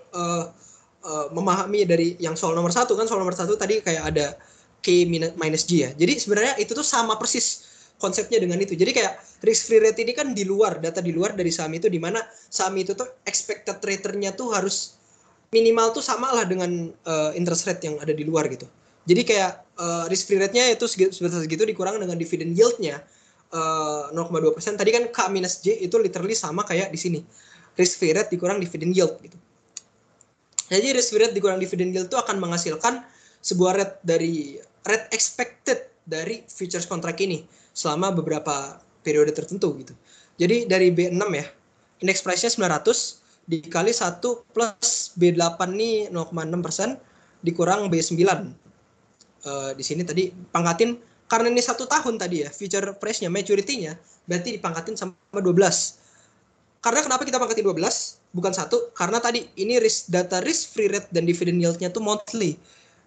memahami dari yang soal nomor 1 kan, soal nomor 1 tadi kayak ada K minus G ya. Jadi sebenarnya itu tuh sama persis konsepnya dengan itu. Jadi kayak risk free rate ini kan di luar, data di luar dari saham itu, di mana saham itu tuh expected return-nya tuh harus minimal tuh sama lah dengan interest rate yang ada di luar gitu. Jadi kayak risk free rate-nya itu sebesar segitu dikurang dengan dividend yield-nya 0,2%. Tadi kan K minus J itu literally sama kayak di sini. Risk free rate dikurang dividend yield gitu. Jadi risk free rate dikurang dividend yield itu akan menghasilkan sebuah rate expected dari futures contract ini selama beberapa periode tertentu gitu. Jadi dari B6 ya, index price-nya 900 dikali 1 plus B8 nih 0,6% dikurang B9. Di sini tadi pangkatin karena ini 1 tahun tadi ya, future price-nya, maturity-nya berarti dipangkatin sama 12. Karena kenapa kita pangkatin 12 bukan 1? Karena tadi ini data risk free rate dan dividend yield-nya tuh monthly.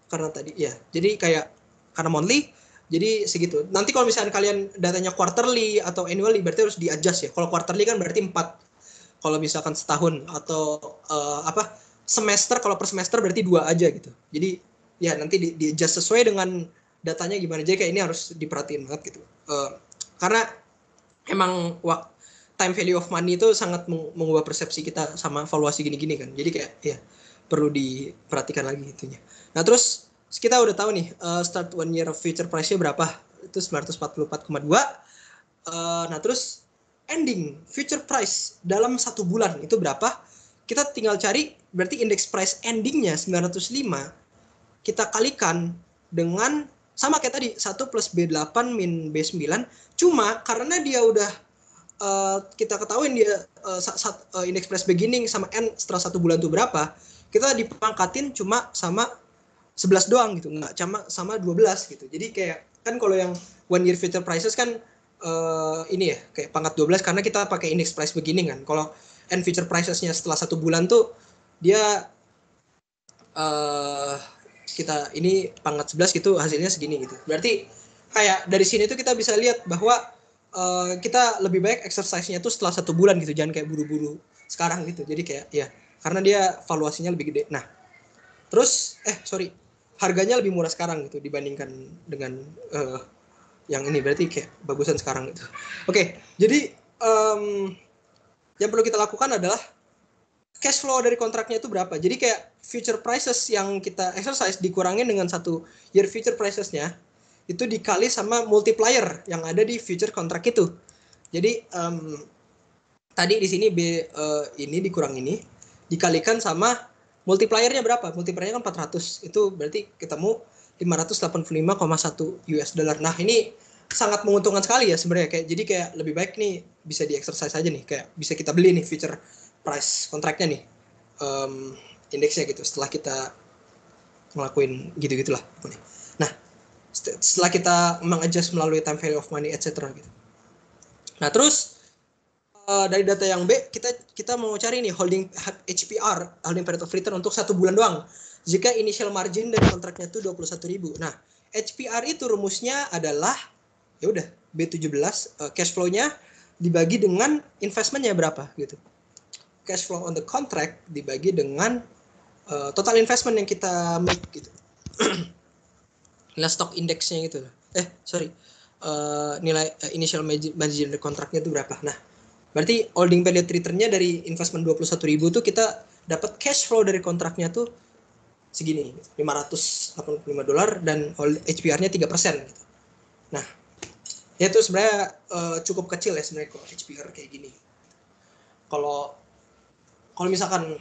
Karena tadi ya, jadi kayak karena monthly jadi segitu. Nanti kalau misalnya kalian datanya quarterly atau annually berarti harus di-adjust ya. Kalau quarterly kan berarti 4. Kalau misalkan setahun atau semester, kalau per semester berarti 2 aja gitu. Jadi ya nanti di-adjust sesuai dengan datanya gimana. Jadi kayak ini harus diperhatiin banget gitu. Karena emang time value of money itu sangat mengubah persepsi kita sama valuasi gini-gini kan. Jadi kayak ya perlu diperhatikan lagi itunya. Nah, terus kita udah tahu nih start 1 year of future price-nya berapa? Itu 944,2. Nah, terus ending future price dalam 1 bulan itu berapa? Kita tinggal cari berarti index price ending-nya 905 kita kalikan dengan sama kayak tadi 1 plus B8 min B9, cuma karena dia udah kita ketahuin dia index price beginning sama end setelah 1 bulan itu berapa, kita dipangkatin cuma sama 11 doang gitu, nggak sama 12 gitu. Jadi kayak kan kalau yang 1 year future prices kan ini ya kayak pangkat 12 karena kita pakai index price beginning kan. Kalau end future prices-nya setelah 1 bulan tuh dia kita ini pangkat 11 gitu, hasilnya segini gitu. Berarti kayak dari sini tuh kita bisa lihat bahwa kita lebih baik exercise-nya tuh setelah 1 bulan gitu, jangan kayak buru-buru sekarang gitu. Jadi kayak ya karena dia valuasinya lebih gede. Nah, terus harganya lebih murah sekarang gitu dibandingkan dengan yang ini, berarti kayak bagusan sekarang gitu. Oke, jadi yang perlu kita lakukan adalah cash flow dari kontraknya itu berapa. Jadi kayak future prices yang kita exercise dikurangin dengan 1 year future prices-nya itu dikali sama multiplier yang ada di future kontrak itu. Jadi tadi di sini ini dikurang ini dikalikan sama multipliernya berapa? Multipliernya kan 400. Itu berarti ketemu 585,1 US dollar. Nah, ini sangat menguntungkan sekali ya sebenarnya, kayak jadi kayak lebih baik nih bisa di-exercise aja nih, kayak bisa kita beli nih future price kontraknya nih. Indeksnya gitu setelah kita ngelakuin gitu-gitulah. Nah, setelah kita mengadjust melalui time value of money etc. gitu. Nah, terus dari data yang B kita mau cari nih holding HPR, holding period of return untuk 1 bulan doang. Jika initial margin dari kontraknya itu 21.000. Nah, HPR itu rumusnya adalah ya udah B17 cash flow-nya dibagi dengan investment-nya berapa gitu. Cash flow on the contract dibagi dengan total investment yang kita make gitu. Nilai stock index-nya gitu. Nilai initial margin dari kontraknya itu berapa. Nah, Berarti holding period return-nya dari investment 21.000 tuh kita dapat cash flow dari kontraknya tuh segini, $585 dan HPR-nya 3%. Gitu. Nah, itu sebenarnya cukup kecil ya sebenarnya kalau HPR kayak gini. Kalau misalkan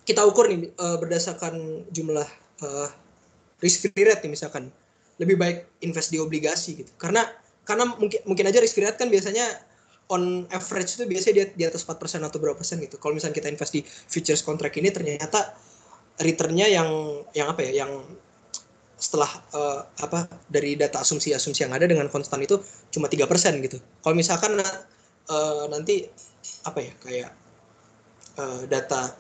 kita ukur nih berdasarkan jumlah risk free rate nih misalkan, lebih baik invest di obligasi gitu. Karena mungkin aja risk free rate kan biasanya on average itu biasanya dia di atas 4% atau berapa persen gitu. Kalau misalnya kita invest di futures contract ini ternyata return-nya yang apa ya, yang setelah dari data asumsi yang ada dengan konstan itu cuma 3% gitu. Kalau misalkan nanti apa ya, kayak data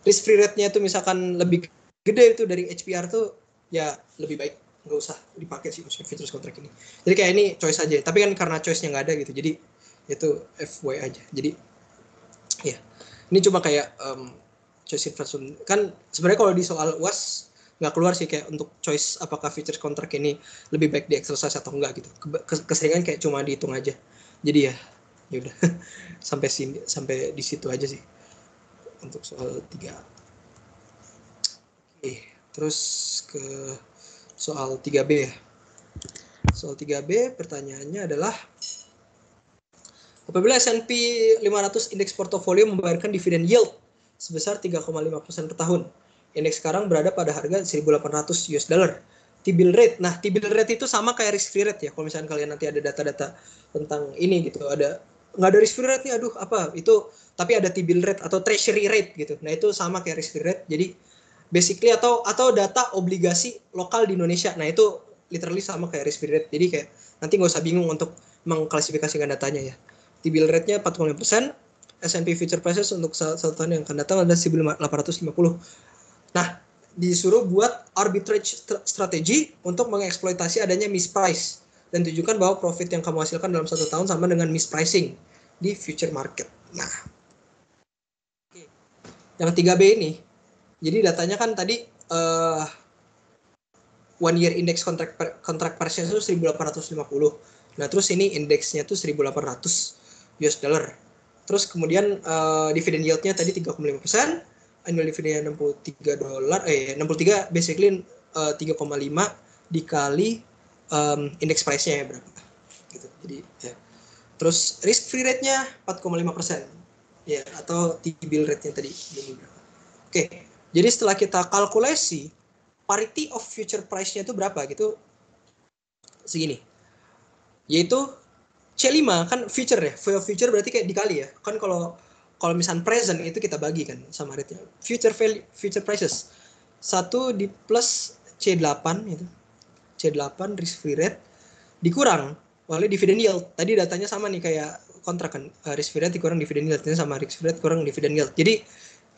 risk free rate-nya itu misalkan lebih gede itu dari HPR tuh, ya lebih baik nggak usah dipakai sih futures contract ini. Jadi kayak ini choice aja. Tapi kan karena choice-nya nggak ada gitu, jadi itu FY aja. Jadi ya ini cuma kayak choice investment. Kan sebenarnya kalau di soal UAS nggak keluar sih kayak untuk choice apakah futures contract ini lebih baik di exercise atau enggak gitu. Keseringan kayak cuma dihitung aja. Jadi ya udah sampai di situ aja sih untuk soal 3. Oke, terus ke soal 3B ya. Soal 3B pertanyaannya adalah apabila S&P 500 indeks portofolio membayarkan dividen yield sebesar 3,5% per tahun. Indeks sekarang berada pada harga 1.800 US dollar. T-bill rate. Nah, T-bill rate itu sama kayak risk free rate ya. Kalau misalnya kalian nanti ada data-data tentang ini gitu, nggak ada risk free rate nih, aduh apa itu, tapi ada T-bill rate atau treasury rate gitu. Nah, itu sama kayak risk free rate. Jadi basically atau data obligasi lokal di Indonesia. Nah, itu literally sama kayak risk free rate. Jadi kayak nanti nggak usah bingung untuk mengklasifikasikan datanya ya. T-bill rate-nya 4,5%, S&P future prices untuk satu tahun yang akan datang adalah 1.850. Nah, disuruh buat arbitrage strategi untuk mengeksploitasi adanya misprice dan tunjukkan bahwa profit yang kamu hasilkan dalam satu tahun sama dengan mispricing di future market. Nah, yang 3B ini, jadi datanya kan tadi one year index contract price itu 1.850. Nah, terus ini indeksnya tuh 1.800 US dollar. Terus kemudian dividend yield-nya tadi 3,5%, annual dividend 63 basically 3,5 dikali index price-nya ya berapa. Gitu. Jadi ya. Terus risk free rate-nya 4,5%. Ya, atau T-bill rate-nya tadi berapa. Oke. Jadi setelah kita kalkulasi parity of future price-nya itu berapa gitu, segini, yaitu C5 kan future ya, future berarti kayak dikali ya kan, kalau misalnya present itu kita bagi kan sama rate-nya, future value, future prices 1 di plus C8 itu, C8 risk free rate dikurang oleh dividend yield. Tadi datanya sama nih kayak kontrak kan, risk free rate dikurang dividend yield, sama risk free rate kurang dividend yield. Jadi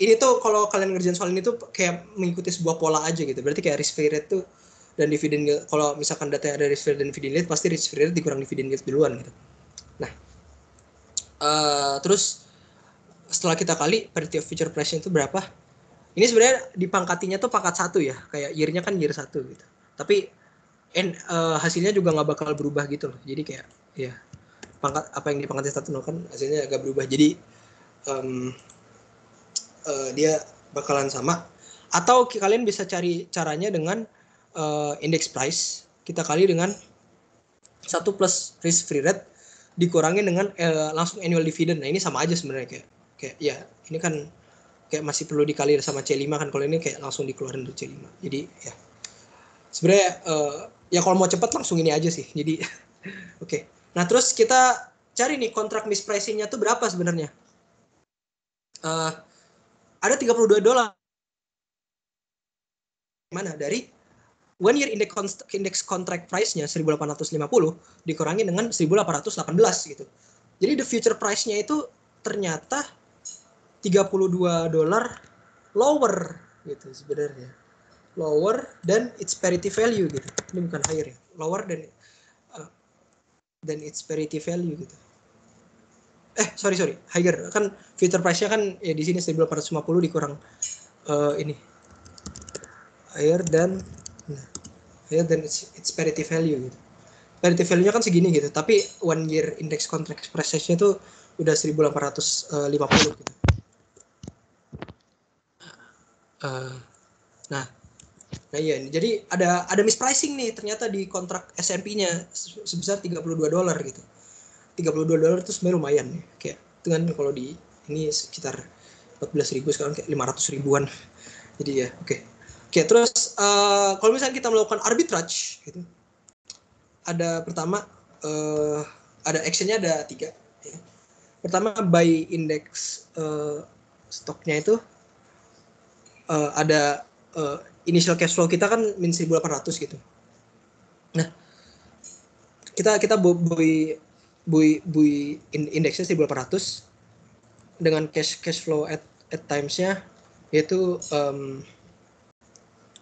ini tuh kalau kalian ngerjain soal ini tuh kayak mengikuti sebuah pola aja gitu. Berarti kayak risk free rate tuh dan dividend yield, kalau misalkan datanya ada risk free rate dan dividend yield, pasti risk free rate dikurang dividend yield duluan gitu. Nah, terus setelah kita kali parity of future price itu berapa? Ini sebenarnya dipangkatinya tuh pangkat 1 ya, kayak year-nya kan year 1 gitu. Tapi hasilnya juga nggak bakal berubah gitu loh. Jadi kayak ya pangkat apa yang dipangkatin 1 kan hasilnya agak berubah. Jadi dia bakalan sama. Atau kalian bisa cari caranya dengan index price kita kali dengan 1 plus risk free rate dikurangin dengan langsung annual dividend. Nah, ini sama aja sebenarnya kayak ya ini kan kayak masih perlu dikali sama C5 kan, kalau ini kayak langsung dikeluarin dari C5. Jadi ya sebenarnya ya kalau mau cepat langsung ini aja sih. Jadi oke. Nah, terus kita cari nih kontrak mispricing-nya tuh berapa sebenarnya. Ada $32 mana dari one year index contract price-nya 1.850 dikurangi dengan 1.818 gitu. Jadi the future price-nya itu ternyata $32 lower gitu sebenarnya. Lower than its parity value gitu. Ini bukan higher ya. Lower than its parity value gitu. Sorry. Higher. Kan future price-nya kan ya di sini 1.850 dikurang ini. Higher than its parity value gitu. Parity value-nya kan segini gitu, tapi one year index contract price-nya tuh udah 1850 gitu. Nah iya, jadi ada mispricing nih ternyata di kontrak S&P-nya sebesar $32 gitu. $32 itu sebenarnya lumayan ya. Kayak itu kan kalau di ini sekitar 14.000, sekarang kayak 500 ribuan. Jadi ya, oke. Oke, terus kalau misalnya kita melakukan arbitrage gitu. Ada pertama ada actionnya ada 3 ya. Pertama buy index stoknya itu ada initial cash flow kita kan min 1.800 gitu. Nah, kita buy indeksnya 1.800 dengan cash flow at times-nya yaitu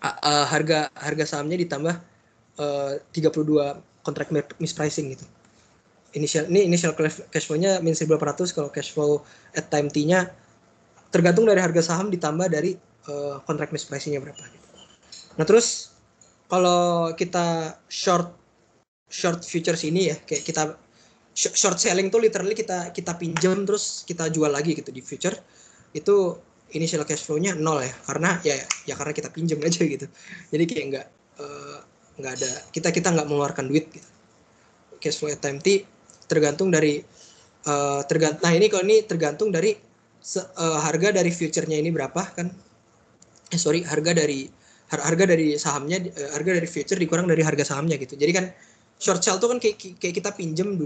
harga sahamnya ditambah 32 kontrak mispricing gitu. Initial cash flow-nya min 1.800, kalau cash flow at time T-nya tergantung dari harga saham ditambah dari kontrak mispricing-nya berapa gitu. Nah, terus kalau kita short futures ini ya, kayak kita short selling tuh literally kita pinjam terus kita jual lagi gitu di future, itu initial cash flow-nya 0 ya, karena karena kita pinjam aja gitu. Jadi kayak nggak ada, kita nggak mengeluarkan duit gitu. Cash flow at time T tergantung dari nah ini kalau ini tergantung dari harga dari future-nya ini berapa kan. Harga dari sahamnya, harga dari future dikurang dari harga sahamnya gitu. Jadi kan short sell tuh kan kayak kita pinjam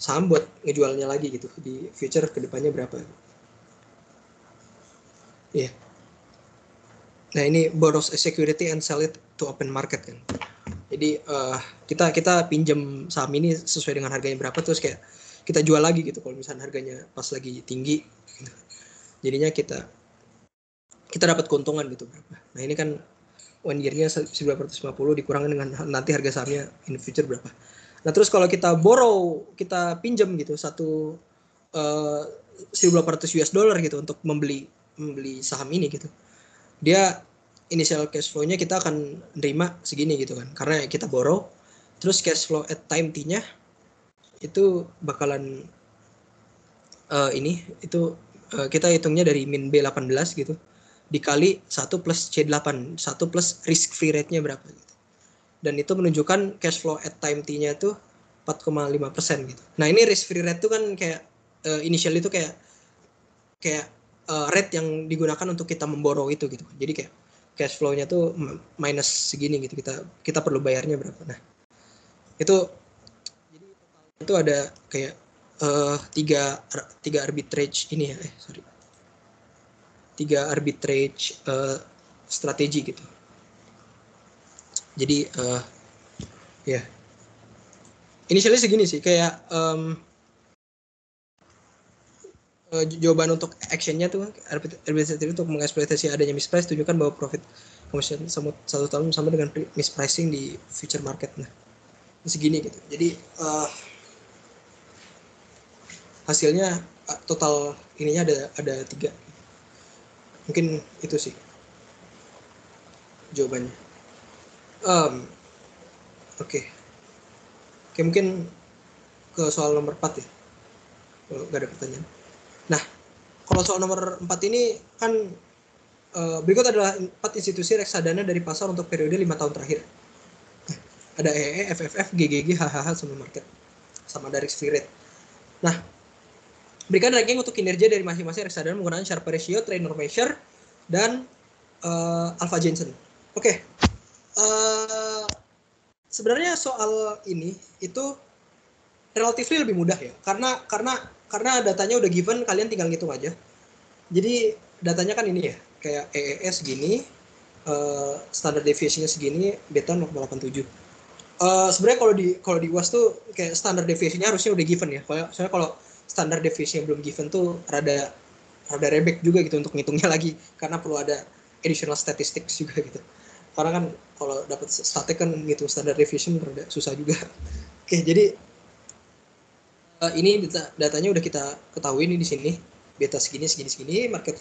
saham buat ngejualnya lagi gitu di future kedepannya berapa. Iya. Yeah. Nah, ini borrow a security and sell it to open market kan. Jadi kita pinjam saham ini sesuai dengan harganya berapa, terus kayak kita jual lagi gitu kalau misalnya harganya pas lagi tinggi. Jadinya kita dapat keuntungan gitu berapa. Nah, ini kan 1 year-nya 1.850 dikurangin dengan nanti harga sahamnya in future berapa. Nah, terus kalau kita borrow, kita pinjam gitu 1.800 US dollar gitu untuk membeli saham ini gitu. Dia initial cash flow-nya kita akan nerima segini gitu kan. Karena kita borrow, terus cash flow at time T-nya itu bakalan kita hitungnya dari min B18 gitu. Dikali 1 plus C8, 1 plus risk free rate-nya berapa gitu. Dan itu menunjukkan cash flow at time T-nya itu 4,5% gitu. Nah, ini risk free rate itu kan kayak initial itu kayak rate yang digunakan untuk kita memborrow itu gitu. Jadi kayak cash flow-nya tuh minus segini gitu. Kita perlu bayarnya berapa. Nah, itu ada kayak tiga arbitrage ini ya. 3 arbitrage strategi gitu. Jadi ya. Initially segini sih, kayak jawaban untuk actionnya tuh arbitrage itu untuk mengeksploitasi adanya misprice, tunjukkan bahwa profit commission 1 tahun sama dengan mispricing di future market. Nah, segini gitu. Jadi hasilnya total ininya ada 3. Mungkin itu sih jawabannya. Oke, mungkin ke soal nomor 4 ya, kalau nggak ada pertanyaan. Nah, kalau soal nomor 4 ini kan berikut adalah 4 institusi reksadana dari pasar untuk periode 5 tahun terakhir. Ada EE, FFF, GGG, HHH, sama market, sama direct free rate. Nah, berikan ranking untuk kinerja dari masing-masing reksadana menggunakan Sharpe ratio, Treynor measure, dan Alpha Jensen. Oke. Sebenarnya soal ini itu relatif lebih mudah ya, karena datanya udah given, kalian tinggal ngitung aja. Jadi datanya kan ini ya, kayak EES segini, standard deviation-nya segini, beta 0,87. Sebenarnya kalau di UAS tuh kayak standard deviation-nya harusnya udah given ya. Soalnya kalau standard deviation-nya belum given tuh rada rebek juga gitu untuk ngitungnya lagi, karena perlu ada additional statistics juga gitu. Karena kan kalau dapat statik kan ngitung standard deviation rada susah juga. Oke, jadi ini datanya udah kita ketahui nih di sini. Beta segini, market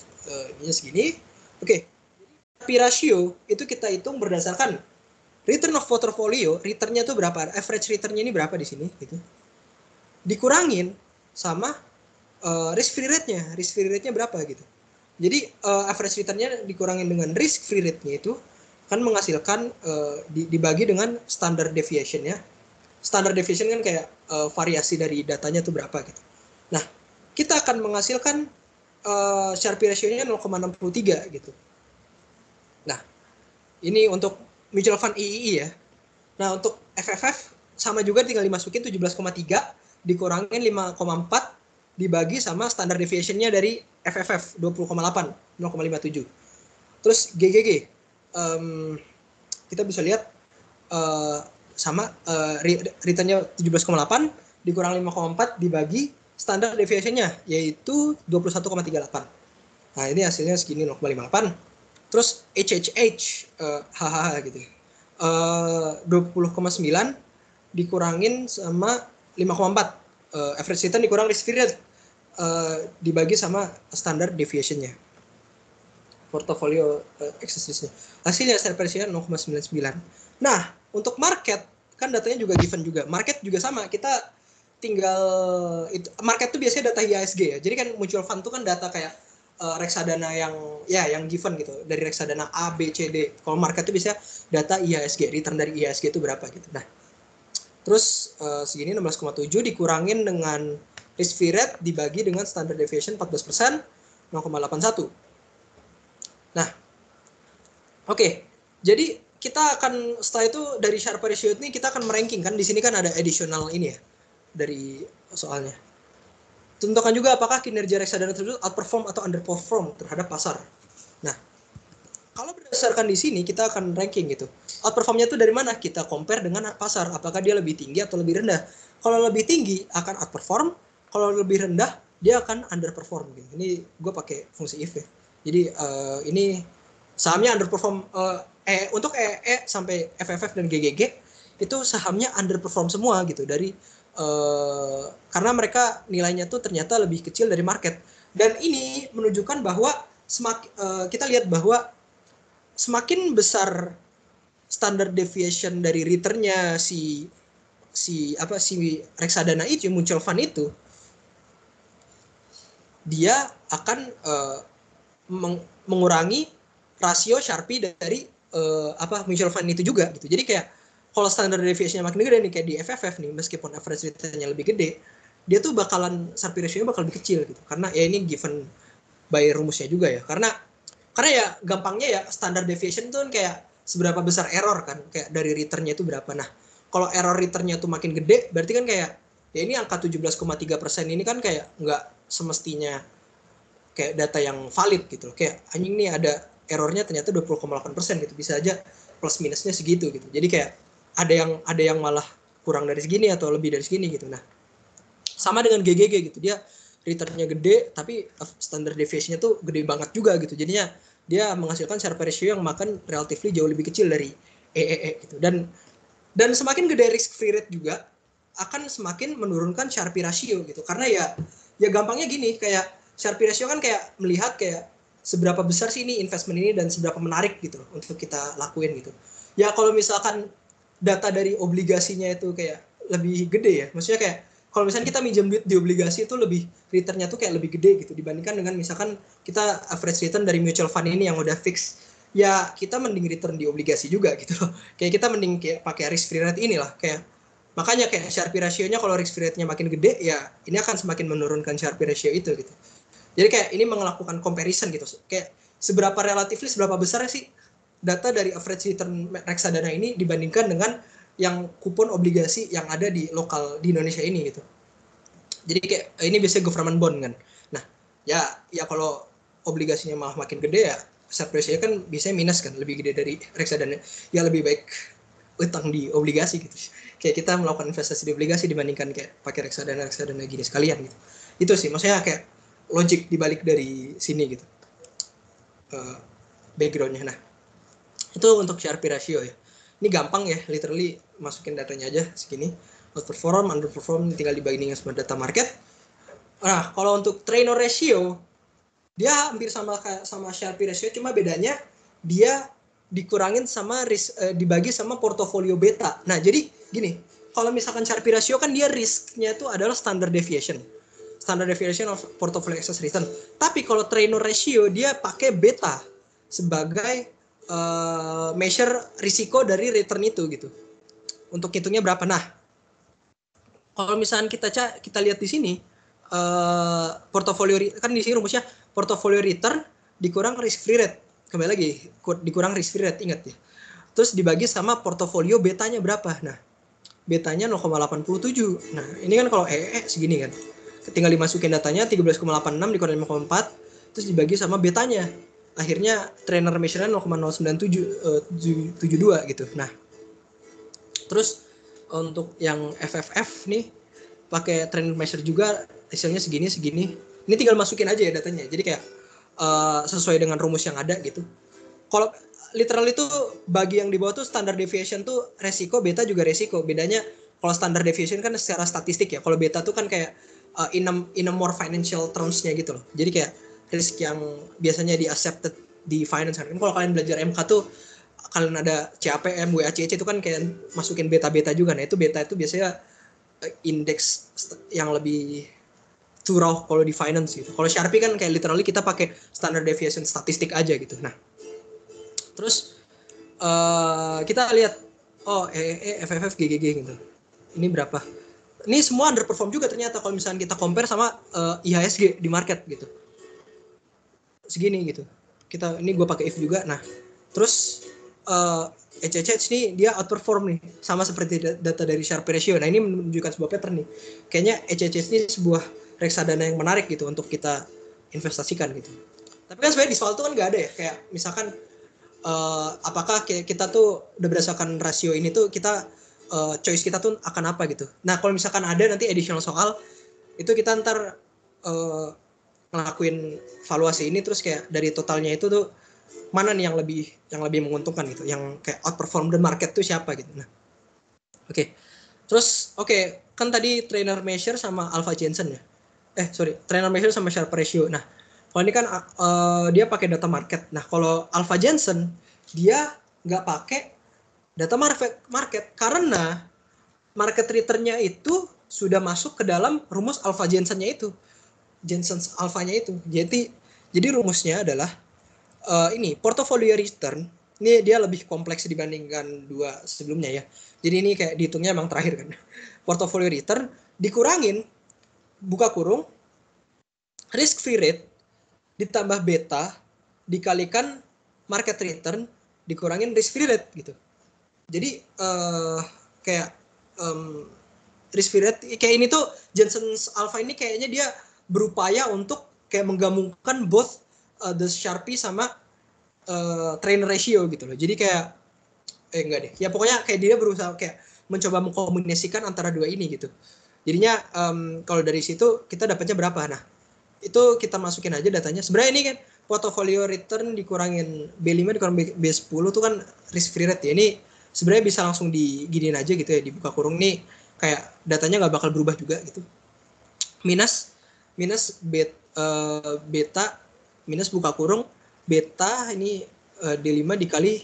ininya segini. Oke. P ratio itu kita hitung berdasarkan return of portfolio, return-nya tuh berapa? Average return-nya ini berapa di sini gitu. dikurangin sama risk free rate-nya. Risk free rate-nya berapa gitu. Jadi average return-nya dikurangin dengan risk free rate-nya itu kan menghasilkan dibagi dengan standard deviation-nya. Standard deviation kan kayak variasi dari datanya itu berapa gitu. Nah, kita akan menghasilkan Sharpe ratio-nya 0,63 gitu. Nah, ini untuk mutual fund III ya. Nah, untuk FFF sama juga tinggal dimasukin 17,3 dikurangin 5,4 dibagi sama standard deviation-nya dari FFF 20,8 0,57. Terus GGG kita bisa lihat sama return-nya 17,8 dikurang 5,4 dibagi standar deviation-nya yaitu 21,38. Nah, ini hasilnya segini 0,58. Terus HHH hahaha gitu. 20,9 dikurangin sama 5,4. Average return dikurang risk free rate dibagi sama standar deviation-nya. Portofolio excess-nya. Hasilnya Sharpe ratio 0,99. Nah, untuk market kan datanya juga given juga. Market juga sama. Kita tinggal itu market tuh biasanya data IHSG ya. Jadi kan mutual fund tuh kan data kayak reksadana yang given gitu. Dari reksadana A, B, C, D. Kalau market tuh biasanya data IHSG, return dari IHSG itu berapa gitu. Nah, terus segini 16,7 dikurangin dengan risk free rate dibagi dengan standard deviation 14%, 0,81. Nah, oke. Jadi kita akan setelah itu dari Sharpe ratio ini kita akan meranking kan. Di sini kan ada additional ini ya dari soalnya. Tentukan juga apakah kinerja reksadana tersebut outperform atau underperform terhadap pasar. Nah, kalau berdasarkan di sini kita akan ranking gitu. Outperformnya itu dari mana? Kita compare dengan pasar. Apakah dia lebih tinggi atau lebih rendah? Kalau lebih tinggi akan outperform. Kalau lebih rendah dia akan underperform. Gitu. Ini gue pakai fungsi if ya. Jadi ini sahamnya underperform untuk EE sampai FFF dan GGG itu sahamnya underperform semua gitu dari karena mereka nilainya tuh ternyata lebih kecil dari market. Dan ini menunjukkan bahwa kita lihat bahwa semakin besar standard deviation dari returnnya si reksadana itu, mutual fund itu, dia akan mengurangi rasio Sharpe dari mutual fund itu juga gitu. Jadi kayak kalau standard deviation-nya makin gede nih kayak di FFF nih, meskipun average return-nya lebih gede, dia tuh bakalan Sharpe ratio-nya bakal lebih kecil gitu. Karena ya ini given by rumusnya juga ya. Karena ya gampangnya ya standard deviation tuh kayak seberapa besar error kan, kayak dari return-nya itu berapa. Nah, kalau error return-nya tuh makin gede, berarti kan kayak ya ini angka 17,3% ini kan kayak nggak semestinya kayak data yang valid gitu. Kayak anjing nih ada errornya ternyata 20,8% gitu. Bisa aja plus minusnya segitu gitu. Jadi kayak ada yang malah kurang dari segini atau lebih dari segini gitu. Nah, sama dengan GGG gitu. Dia return-nya gede tapi standard deviation-nya tuh gede banget juga gitu. Jadinya dia menghasilkan Sharpe ratio yang makan relatively jauh lebih kecil dari EEE gitu. Dan semakin gede risk free rate juga akan semakin menurunkan Sharpe ratio gitu. Karena ya gampangnya gini, kayak Sharpe ratio kan kayak melihat kayak seberapa besar sih ini investment ini dan seberapa menarik gitu untuk kita lakuin gitu. Ya kalau misalkan data dari obligasinya itu kayak lebih gede ya, maksudnya kayak kalau misalnya kita minjem duit di obligasi itu lebih returnnya tuh kayak lebih gede gitu dibandingkan dengan misalkan kita average return dari mutual fund ini yang udah fix, ya kita mending return di obligasi juga gitu loh. Kayak kita mending kayak pakai risk free rate inilah, kayak makanya kayak Sharpe ratio-nya kalau risk free rate-nya makin gede ya ini akan semakin menurunkan Sharpe ratio itu gitu. Jadi kayak ini melakukan comparison gitu, kayak seberapa relatifly seberapa besar sih data dari average return reksadana ini dibandingkan dengan yang kupon obligasi yang ada di lokal di Indonesia ini gitu. Jadi kayak ini biasanya government bond kan. Nah, ya kalau obligasinya malah makin gede ya Sharpe ratio kan biasanya minus kan, lebih gede dari reksadana. Ya lebih baik utang di obligasi gitu. Kayak kita melakukan investasi di obligasi dibandingkan kayak pakai reksadana gini sekalian gitu. Itu sih maksudnya kayak logik dibalik dari sini gitu. Backgroundnya. Nah, itu untuk Sharpe ratio ya. Ini gampang ya, literally masukin datanya aja segini. Outperform, underperform tinggal dibandingin sama data market. Nah, kalau untuk Treynor ratio dia hampir sama Sharpe ratio, cuma bedanya dia dikurangin sama dibagi sama portofolio beta. Nah, jadi gini, kalau misalkan Sharpe ratio kan dia risknya tuh adalah standard deviation of portfolio excess return. Tapi kalau Treynor ratio dia pakai beta sebagai measure risiko dari return itu gitu. Untuk hitungnya berapa? Nah, kalau misalkan kita lihat di sini portofolio kan di sini rumusnya portfolio return dikurang risk free rate. Kembali lagi dikurang risk free rate, ingat ya. Terus dibagi sama portofolio betanya berapa. Nah, betanya 0,87. Nah, ini kan kalau segini kan. Tinggal dimasukin datanya 13,86 dikurang 5,4 terus dibagi sama betanya. Akhirnya trainer measure-nya 0,09772 gitu. Nah, terus untuk yang FFF nih pakai trainer measure juga hasilnya segini. Ini tinggal masukin aja ya datanya. Jadi kayak sesuai dengan rumus yang ada gitu. Kalau literal itu bagi yang di bawah tuh standard deviation tuh resiko, beta juga resiko. Bedanya kalau standard deviation kan secara statistik ya. Kalau beta tuh kan kayak in a more financial terms-nya gitu loh. Jadi kayak risk yang biasanya di accepted di finance kan. Kalau kalian belajar MK tuh kalian ada CAPM, WACC itu kan kayak masukin beta-beta juga. Nah, itu beta itu biasanya indeks yang lebih curah kalau di finance gitu. Kalau Sharpe kan kayak literally kita pakai standard deviation statistik aja gitu. Nah, terus kita lihat FFF GGG gitu. Ini berapa? Ini semua underperform juga ternyata kalau misalnya kita compare sama IHSG di market gitu. Segini gitu. Ini gue pakai if juga. Nah, terus HHH ini dia outperform nih, sama seperti data dari Sharpe ratio. Nah, ini menunjukkan sebuah pattern nih. Kayaknya HHH ini sebuah reksadana yang menarik gitu untuk kita investasikan gitu. Tapi kan sebenarnya di soal itu kan nggak ada ya, kayak misalkan apakah kita tuh udah berdasarkan rasio ini tuh kita choice kita tuh akan apa gitu. Nah, kalau misalkan ada nanti additional soal itu kita ntar ngelakuin valuasi ini terus kayak dari totalnya itu tuh mana nih yang lebih menguntungkan gitu, yang kayak outperform the market tuh siapa gitu. Nah, oke. Terus kan tadi trainer measure sama Alpha Jensen ya. Trainer measure sama Sharpe ratio. Nah, kalau ini kan dia pakai data market. Nah, kalau Alpha Jensen dia nggak pakai data market karena market return-nya itu sudah masuk ke dalam rumus Alpha Jensen-nya itu. Jensen's alpha-nya itu. Jadi rumusnya adalah ini portfolio return. Ini dia lebih kompleks dibandingkan dua sebelumnya ya. Jadi ini kayak dihitungnya emang terakhir kan. Portfolio return dikurangin buka kurung risk free rate ditambah beta dikalikan market return dikurangin risk free rate gitu. Jadi kayak risk free rate kayak ini tuh Jensen's alpha ini kayaknya dia berupaya untuk kayak menggabungkan both the Sharpe sama trainer ratio gitu loh. Jadi kayak enggak deh. Ya pokoknya kayak dia berusaha kayak mencoba mengkombinasikan antara dua ini gitu. Jadinya kalau dari situ kita dapatnya berapa? Nah, itu kita masukin aja datanya. Sebenarnya ini kan portfolio return dikurangin B5 dikurangin B10 tuh kan risk free rate ya. Ini sebenarnya bisa langsung diginiin aja gitu ya, dibuka kurung nih kayak datanya nggak bakal berubah juga gitu. Minus beta minus buka kurung beta ini D5 dikali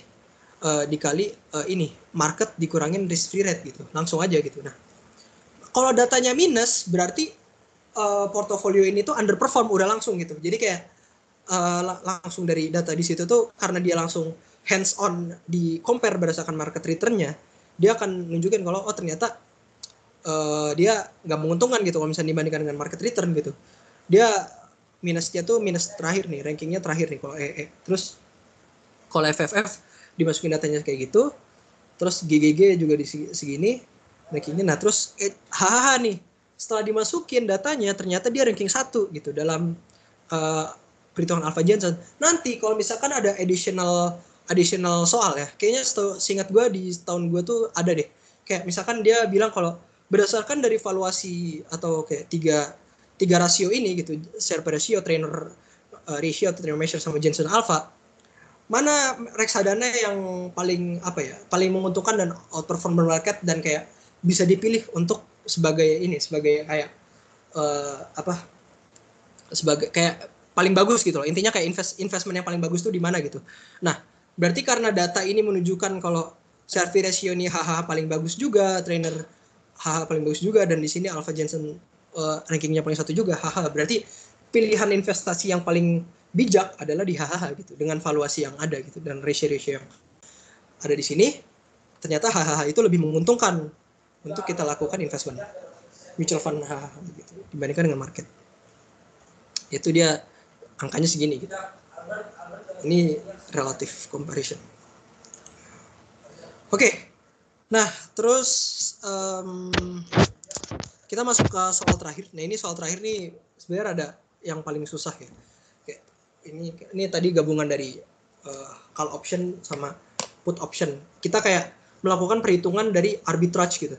ini market dikurangin risk free rate gitu. Langsung aja gitu. Nah, kalau datanya minus berarti portofolio ini tuh underperform udah langsung gitu. Jadi kayak langsung dari data di situ tuh karena dia langsung hands on di compare berdasarkan market return-nya, dia akan nunjukin kalau ternyata dia nggak menguntungkan gitu kalau misalnya dibandingkan dengan market return gitu. Dia minusnya tuh minus terakhir nih, rankingnya terakhir nih kalau Terus kalau FFF dimasukin datanya kayak gitu, terus GGG juga di segini rankingnya. Nah terus nih setelah dimasukin datanya ternyata dia ranking 1 gitu dalam perhitungan Alpha Jensen. Nanti kalau misalkan ada additional soal ya, kayaknya seingat gue di tahun gue tuh ada deh. Kayak misalkan dia bilang kalau berdasarkan dari valuasi atau kayak tiga rasio ini gitu, Sharpe ratio, trainer ratio atau trainer measure sama Jensen Alpha, mana reksadana yang paling paling menguntungkan dan outperform market dan kayak bisa dipilih untuk sebagai kayak sebagai kayak paling bagus gitu loh. Intinya kayak investment yang paling bagus tuh di mana gitu. Nah, berarti karena data ini menunjukkan kalau Sharpe ratio ini paling bagus juga, trainer HH paling bagus juga, dan di sini Alpha Jensen rankingnya paling 1 juga HH. Berarti pilihan investasi yang paling bijak adalah di HH gitu, dengan valuasi yang ada gitu dan ratio-ratio yang ada di sini. Ternyata HH itu lebih menguntungkan untuk kita lakukan investment mutual fund HH gitu, dibandingkan dengan market. Itu dia angkanya segini gitu. Ini relative comparison. Oke. Nah, terus kita masuk ke soal terakhir. Nah, ini soal terakhir nih sebenarnya ada yang paling susah ya. Kayak ini tadi gabungan dari call option sama put option. Kita kayak melakukan perhitungan dari arbitrage gitu.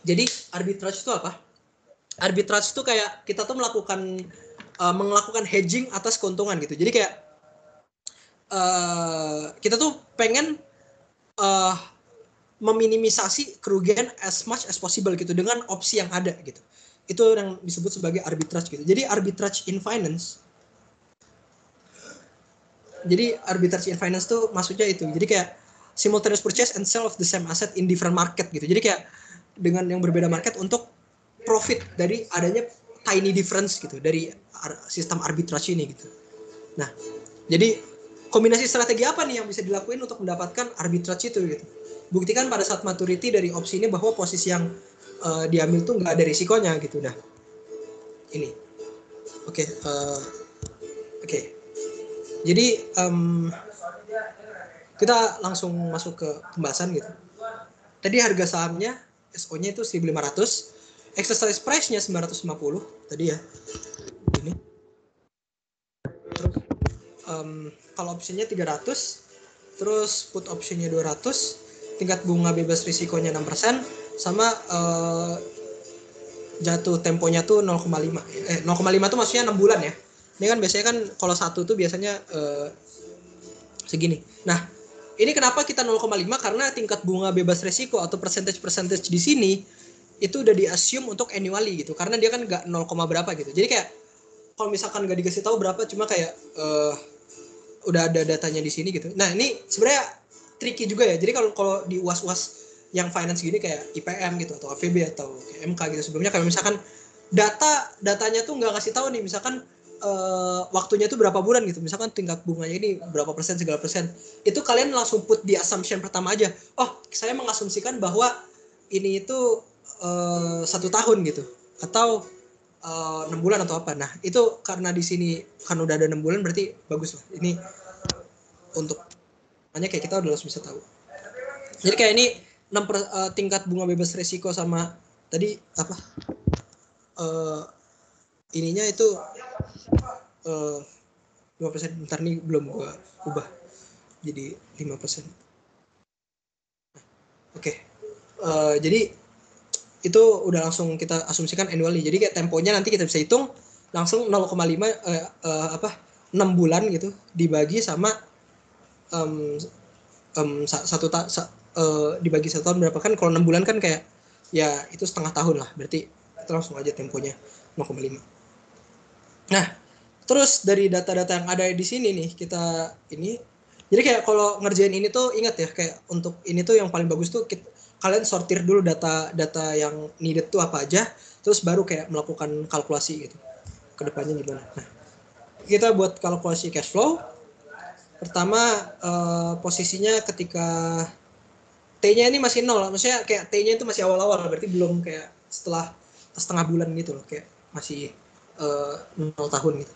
Jadi arbitrage itu apa? Arbitrage itu kayak kita tuh melakukan hedging atas keuntungan gitu. Jadi kayak kita tuh pengen meminimisasi kerugian as much as possible gitu dengan opsi yang ada gitu. Itu yang disebut sebagai arbitrage gitu. Jadi arbitrage in finance. Jadi arbitrage in finance tuh maksudnya itu. Jadi kayak simultaneous purchase and sell of the same asset in different market gitu. Jadi kayak dengan yang berbeda market untuk profit dari adanya tiny difference gitu dari sistem arbitrage ini gitu. Nah, jadi kombinasi strategi apa nih yang bisa dilakuin untuk mendapatkan arbitrage itu gitu. Buktikan pada saat maturity dari opsi ini bahwa posisi yang diambil tuh nggak ada risikonya gitu. Nah, ini. Oke. Jadi kita langsung masuk ke pembahasan gitu. Tadi harga sahamnya SO-nya itu 1.500, exercise price-nya 950 tadi ya. Ini. Terus kalau opsinya 300, terus put optionnya 200, tingkat bunga bebas risikonya 6%, sama jatuh temponya tuh 0,5. 0,5 tuh maksudnya 6 bulan ya. Ini kan biasanya kan kalau satu tuh biasanya segini. Nah, ini kenapa kita 0,5? Karena tingkat bunga bebas risiko atau percentage di sini itu udah di-assume untuk annually gitu. Karena dia kan nggak 0, berapa gitu. Jadi kayak kalau misalkan nggak dikasih tahu berapa, cuma kayak udah ada datanya di sini gitu. Nah, ini sebenarnya tricky juga ya. Jadi kalau di UAS-UAS yang finance gini kayak IPM gitu atau AVB atau MK gitu sebelumnya, kayak misalkan datanya tuh nggak ngasih tahu nih, misalkan waktunya tuh berapa bulan gitu, misalkan tingkat bunganya ini berapa persen segala persen, itu kalian langsung put di assumption pertama aja. Oh, saya mengasumsikan bahwa ini itu 1 tahun gitu atau 6 bulan atau apa. Nah, itu karena di sini kan udah ada 6 bulan, berarti bagus lah. Ini untuk makanya kayak kita udah langsung bisa tahu. Jadi kayak ini tingkat bunga bebas risiko sama tadi apa? Ininya itu 5%. Bentar nih belum gua ubah jadi 5%. Oke. Jadi itu udah langsung kita asumsikan annually. Jadi kayak temponya nanti kita bisa hitung langsung 0,5 6 bulan gitu dibagi sama dibagi 1 tahun berapa, kan kalau 6 bulan kan kayak ya itu setengah tahun lah, berarti kita langsung aja temponya 0,5. Nah, terus dari data-data yang ada di sini nih kita ini, jadi kayak kalau ngerjain ini tuh ingat ya, kayak untuk ini tuh yang paling bagus tuh kalian sortir dulu data yang needed tuh apa aja, terus baru kayak melakukan kalkulasi gitu ke depannya gimana. Nah, kita buat kalkulasi cash flow. Pertama posisinya ketika T-nya ini masih 0, maksudnya kayak T-nya itu masih awal-awal, berarti belum kayak setelah setengah bulan gitu loh, kayak masih 0 tahun gitu.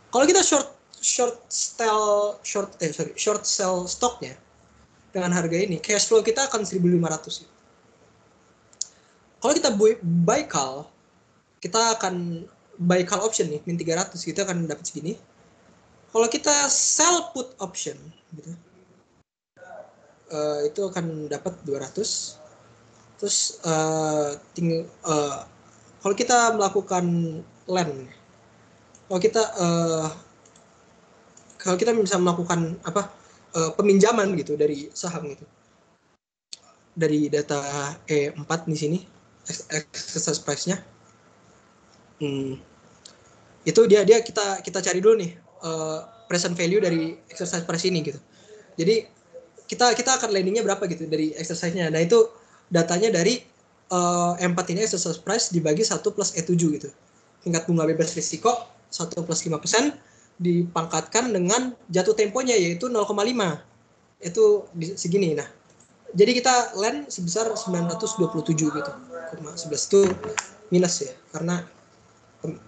Kalau kita short sell stoknya dengan harga ini, cash flow kita akan 1.500. Kalau kita buy call, kita akan buy call option nih, min 300, kita akan dapat segini. Kalau kita sell put option gitu, itu akan dapat 200. Terus kalau kita melakukan lend, kalau kita bisa melakukan peminjaman gitu dari saham gitu, dari data E4 di sini exercise price-nya, itu dia kita cari dulu nih present value dari exercise price ini gitu. Jadi kita akan landingnya berapa gitu dari exercise-nya. Nah itu datanya dari M4 ini exercise price dibagi 1 plus E7 gitu. Tingkat bunga bebas risiko 1 plus 5% dipangkatkan dengan jatuh temponya yaitu 0,5. Itu segini. Nah, jadi kita land sebesar 927 gitu. 11 itu minus ya karena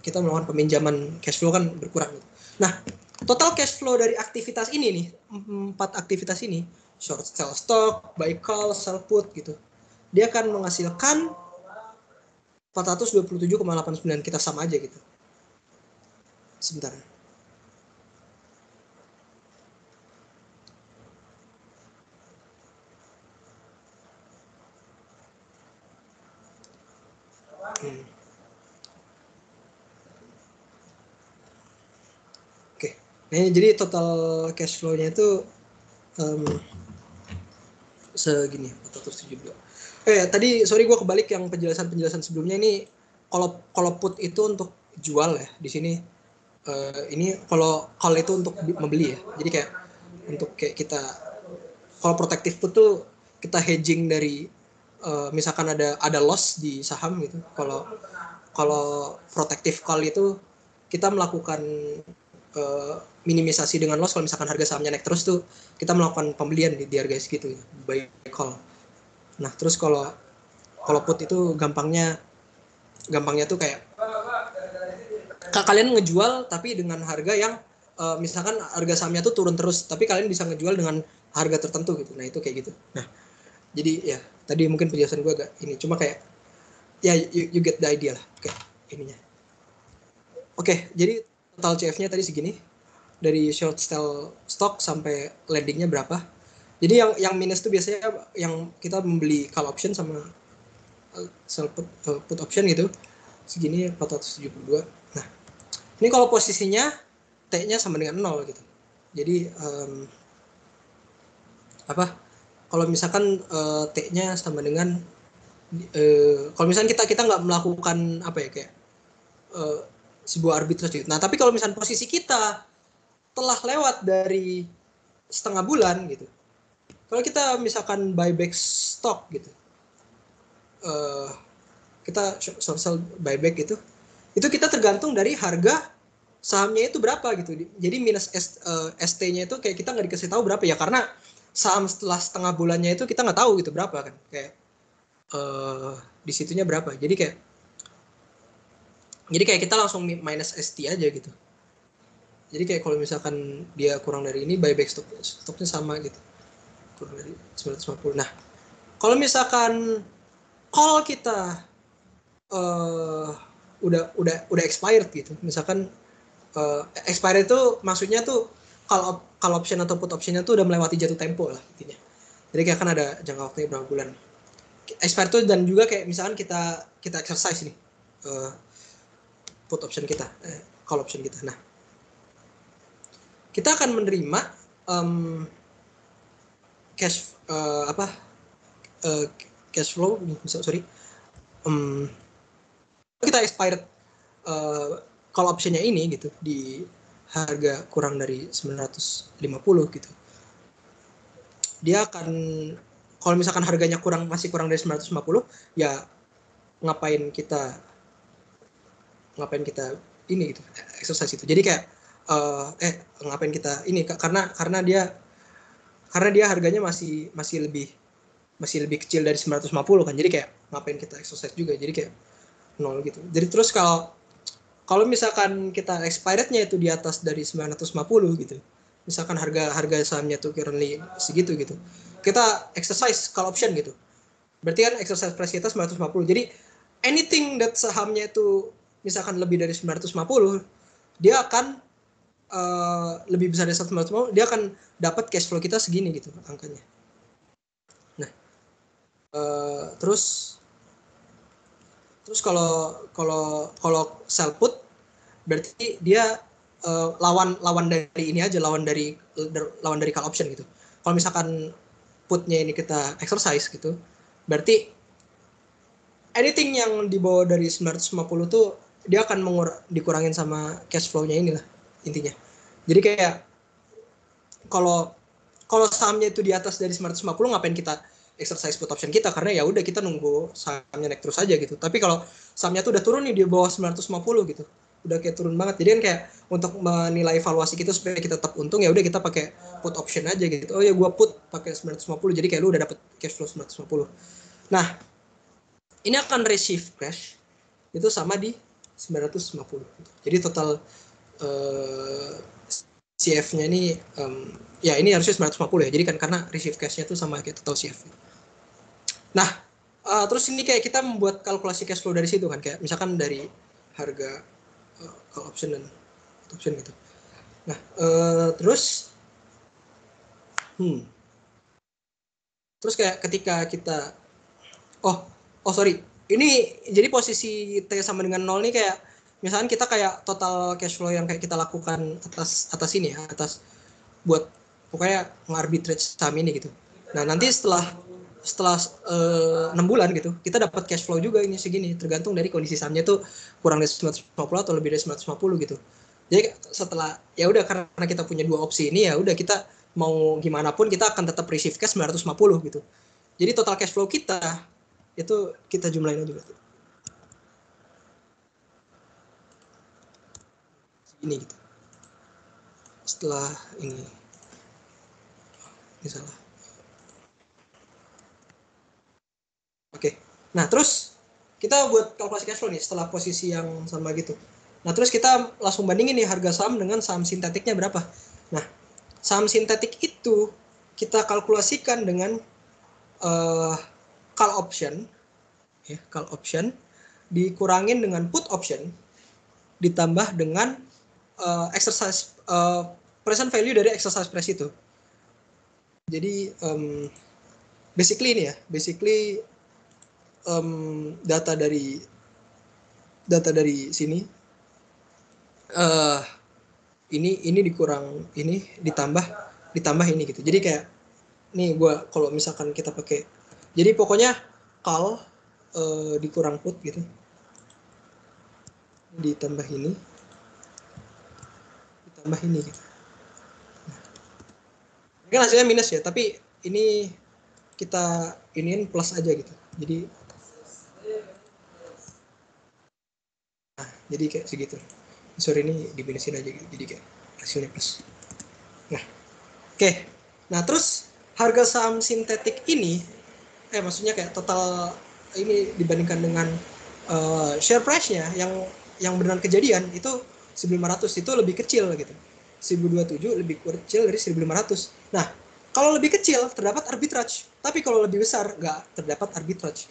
kita melakukan peminjaman cash flow kan berkurang gitu. Nah, total cash flow dari aktivitas ini nih, 4 aktivitas ini, short sell stock, buy call, sell put gitu. Dia akan menghasilkan 427,89, kita sama aja gitu. Sebentar. Oke. Nah, jadi total cash flow-nya itu segini 472. Tadi sorry gue kebalik yang penjelasan sebelumnya ini kalau put itu untuk jual ya di sini. Ini kalau call itu untuk membeli ya. Jadi kayak untuk kayak kita kalau protective put tuh kita hedging dari misalkan ada loss di saham gitu. Kalau protective call itu kita melakukan minimisasi dengan loss. Kalau misalkan harga sahamnya naik terus tuh kita melakukan pembelian di harga segitu ya, buy call. Nah terus kalau put itu gampangnya tuh kayak kalian ngejual tapi dengan harga yang misalkan harga sahamnya tuh turun terus tapi kalian bisa ngejual dengan harga tertentu gitu. Nah itu kayak gitu. Nah jadi ya tadi mungkin penjelasan gue agak ini cuma kayak ya you get the idea lah kayak ininya. Oke, jadi total CF-nya tadi segini dari short sell stock sampai landingnya berapa. Jadi yang minus tuh biasanya yang kita membeli call option sama sell put option gitu segini 472. Nah ini kalau posisinya T-nya sama dengan 0 gitu. Jadi kalau misalkan T-nya sama dengan kalau misalkan kita nggak melakukan kayak sebuah arbitrage gitu. Nah tapi kalau misalkan posisi kita telah lewat dari setengah bulan gitu, kalau kita misalkan buyback stock gitu, kita short sell buyback gitu, itu kita tergantung dari harga sahamnya itu berapa gitu. Jadi minus ST-nya itu kayak kita nggak dikasih tahu berapa ya karena saham setelah setengah bulannya itu kita nggak tahu gitu berapa kan kayak di situnya berapa. Jadi kayak kita langsung minus ST aja gitu. Jadi kayak kalau misalkan dia kurang dari ini buyback stoknya sama gitu. Kurang dari 950. Nah, kalau misalkan call kita udah expired gitu. Misalkan expired itu maksudnya tuh kalau option atau put optionnya tuh udah melewati jatuh tempo lah intinya. Jadi kayak kan ada jangka waktunya berapa bulan. Expired tuh dan juga kayak misalkan kita exercise nih put option kita, call option kita. Nah, kita akan menerima cash cash flow kita expired call optionnya ini gitu di harga kurang dari 950 gitu. Dia akan kalau misalkan harganya masih kurang dari 950 ya ngapain kita ini gitu exercise itu. Jadi kayak ngapain kita ini karena dia harganya masih lebih kecil dari 950 kan. Jadi kayak ngapain kita exercise juga. Jadi kayak 0 gitu. Jadi terus kalau misalkan kita expirednya itu di atas dari 950 gitu. Misalkan harga sahamnya tuh currently segitu gitu. Kita exercise call option gitu. Berarti kan exercise price kita 950. Jadi anything that sahamnya itu misalkan lebih dari 950, dia akan lebih besar dari 950, dia akan dapat cash flow kita segini gitu angkanya. Nah, terus kalau sell put berarti dia lawan dari ini aja, lawan dari call option gitu. Kalau misalkan putnya ini kita exercise gitu, berarti anything yang di bawah dari 950 tuh dia akan dikurangin sama cash flow-nya inilah intinya. Jadi kayak kalau kalau sahamnya itu di atas dari 950 ngapain kita exercise put option kita, karena ya udah kita nunggu sahamnya naik terus aja gitu. Tapi kalau sahamnya tuh udah turun nih di bawah 950 gitu, udah kayak turun banget. Jadi kan kayak untuk menilai valuasi kita supaya kita tetap untung, ya udah kita pakai put option aja gitu. Oh ya gua put pakai 950, jadi kayak lu udah dapet cash flow 950. Nah, ini akan receive cash itu sama di 950. Jadi total CF-nya ini ya ini harusnya 950 ya. Jadi kan karena receive cash-nya itu sama kayak total CF. Nah, terus ini kayak kita membuat kalkulasi cash flow dari situ kan, kayak misalkan dari harga call option dan option gitu. Nah, terus terus kayak ketika kita sorry, ini jadi posisi T sama dengan 0 nih kayak misalkan kita kayak total cash flow yang kayak kita lakukan atas ini ya, atas buat pokoknya ngarbitrage saham ini gitu. Nah, nanti setelah 6 bulan gitu, kita dapat cash flow juga ini segini, tergantung dari kondisi sahamnya tuh kurang dari 950 atau lebih dari 950 gitu. Jadi setelah ya udah karena kita punya dua opsi ini, ya udah kita mau gimana pun kita akan tetap receive cash 950 gitu. Jadi total cash flow kita itu kita jumlahin aja berarti. Ini gitu. Setelah ini salah. Oke. Nah, terus kita buat kalkulasi cash flow nih setelah posisi yang sama gitu. Nah, terus kita langsung bandingin nih harga saham dengan saham sintetiknya berapa. Nah, saham sintetik itu kita kalkulasikan dengan call option, ya, call option dikurangin dengan put option ditambah dengan exercise present value dari exercise price itu. Jadi basically ini ya, data dari sini ini dikurang ini ditambah ini gitu. Jadi kayak nih gue kalau misalkan kita pakai, jadi pokoknya call dikurang put gitu, ditambah ini gitu. Ini kan hasilnya minus ya, tapi ini kita iniin plus aja gitu. Jadi kayak segitu. Sorry, ini diminusin aja gitu. Jadi kayak hasilnya plus. Nah, oke. Nah, terus harga saham sintetik ini maksudnya kayak total ini dibandingkan dengan share price-nya yang benar kejadian itu 1.500 itu lebih kecil gitu. 1.027 lebih kecil dari 1.500. Nah, kalau lebih kecil terdapat arbitrage, tapi kalau lebih besar nggak terdapat arbitrage.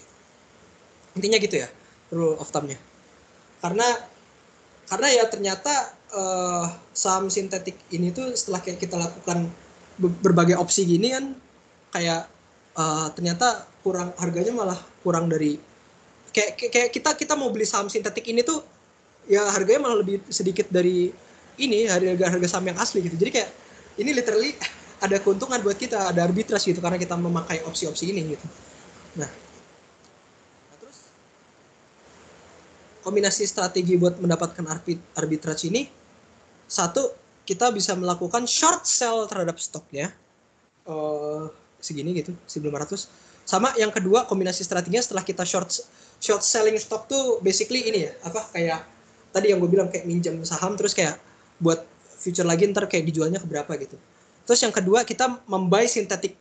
Intinya gitu ya, rule of thumb-nya. Karena ya ternyata saham sintetik ini tuh setelah kayak kita lakukan berbagai opsi gini kan kayak ternyata harganya malah kurang dari kayak kita mau beli saham sintetik ini tuh ya harganya malah lebih sedikit dari ini harga saham yang asli gitu. Jadi kayak ini literally ada keuntungan buat kita, ada arbitrage gitu karena kita memakai opsi-opsi ini gitu. Nah, terus kombinasi strategi buat mendapatkan arbitrage ini, satu, kita bisa melakukan short sell terhadap stoknya segini gitu, 1.500. Sama yang kedua, kombinasi strateginya setelah kita short selling stok tuh basically ini ya, kayak tadi yang gue bilang kayak minjam saham terus kayak buat future lagi ntar kayak dijualnya ke berapa gitu. Terus yang kedua, kita membuy sintetik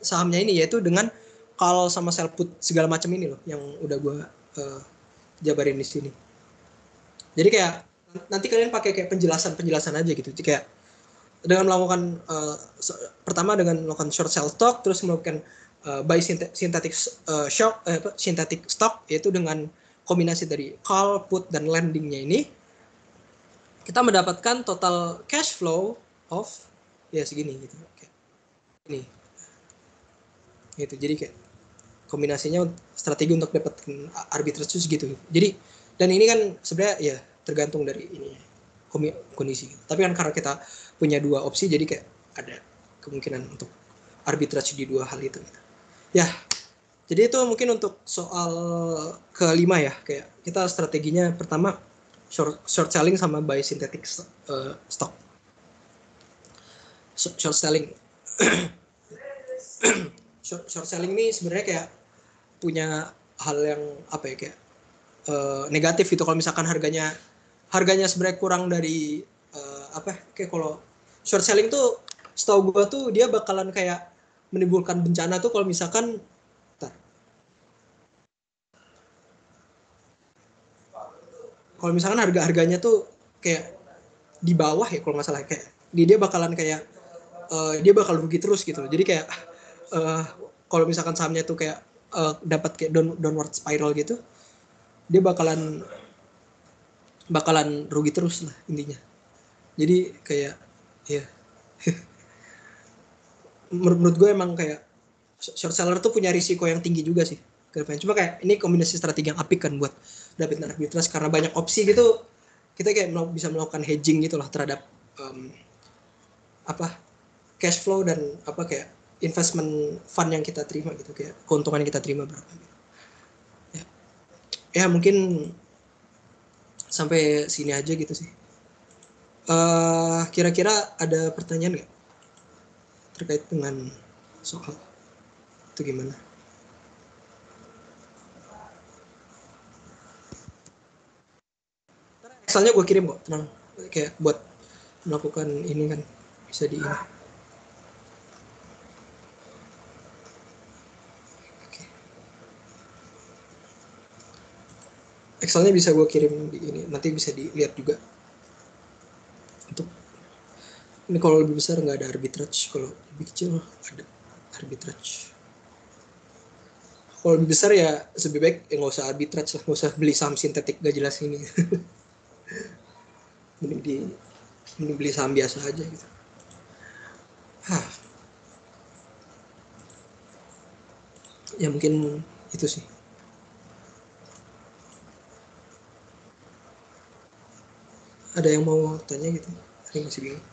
sahamnya ini, yaitu dengan call sama sell put segala macam ini loh yang udah gue jabarin di sini. Jadi kayak nanti kalian pakai kayak penjelasan aja gitu. Jadi kayak dengan melakukan pertama dengan melakukan short sell stock, terus melakukan buy synthetic stock, yaitu dengan kombinasi dari call, put, dan lendingnya ini, kita mendapatkan total cash flow of ya segini gitu. Ini gitu. Jadi kayak kombinasinya strategi untuk dapetin arbitrage gitu. Jadi dan ini kan sebenarnya ya tergantung dari ini kondisi. Tapi kan karena kita punya dua opsi, jadi kayak ada kemungkinan untuk arbitrage di dua hal itu. Ya, jadi itu mungkin untuk soal kelima ya. Kayak kita strateginya pertama short selling sama buy synthetic stock. Short selling Short selling ini sebenarnya kayak punya hal yang apa ya, kayak negatif gitu. Kalau misalkan harganya sebenarnya kurang dari kayak kalau short selling tuh setahu gue tuh dia bakalan kayak menimbulkan bencana tuh kalau misalkan harganya tuh kayak di bawah ya kalau nggak salah, kayak dia bakalan kayak dia bakal rugi terus gitu. Jadi kayak uh, kalau misalkan sahamnya tuh kayak dapat kayak downward spiral gitu, dia bakalan rugi terus lah intinya. Jadi kayak ya menurut gue emang kayak short seller tuh punya risiko yang tinggi juga sih. Cuma kayak ini kombinasi strategi yang apik kan buat dapetin arbitrage, karena banyak opsi gitu. Kita kayak bisa melakukan hedging gitu lah terhadap apa cash flow dan apa kayak investment fund yang kita terima gitu, kayak keuntungan yang kita terima berapa gitu. Ya mungkin sampai sini aja gitu sih. Kira-kira ada pertanyaan nggak terkait dengan soal itu gimana? Excelnya gue kirim kok, tenang. Kayak buat melakukan ini kan bisa di ini. Excelnya bisa gue kirim di ini, nanti bisa dilihat juga. Untuk ini kalau lebih besar nggak ada arbitrage, kalau lebih kecil ada arbitrage. Kalau lebih besar ya lebih baik ya nggak usah arbitrage lah, nggak usah beli saham sintetik gak jelas ini. mending beli saham biasa aja gitu. Hah, ya mungkin itu sih. Ada yang mau tanya gitu? Saya masih bingung.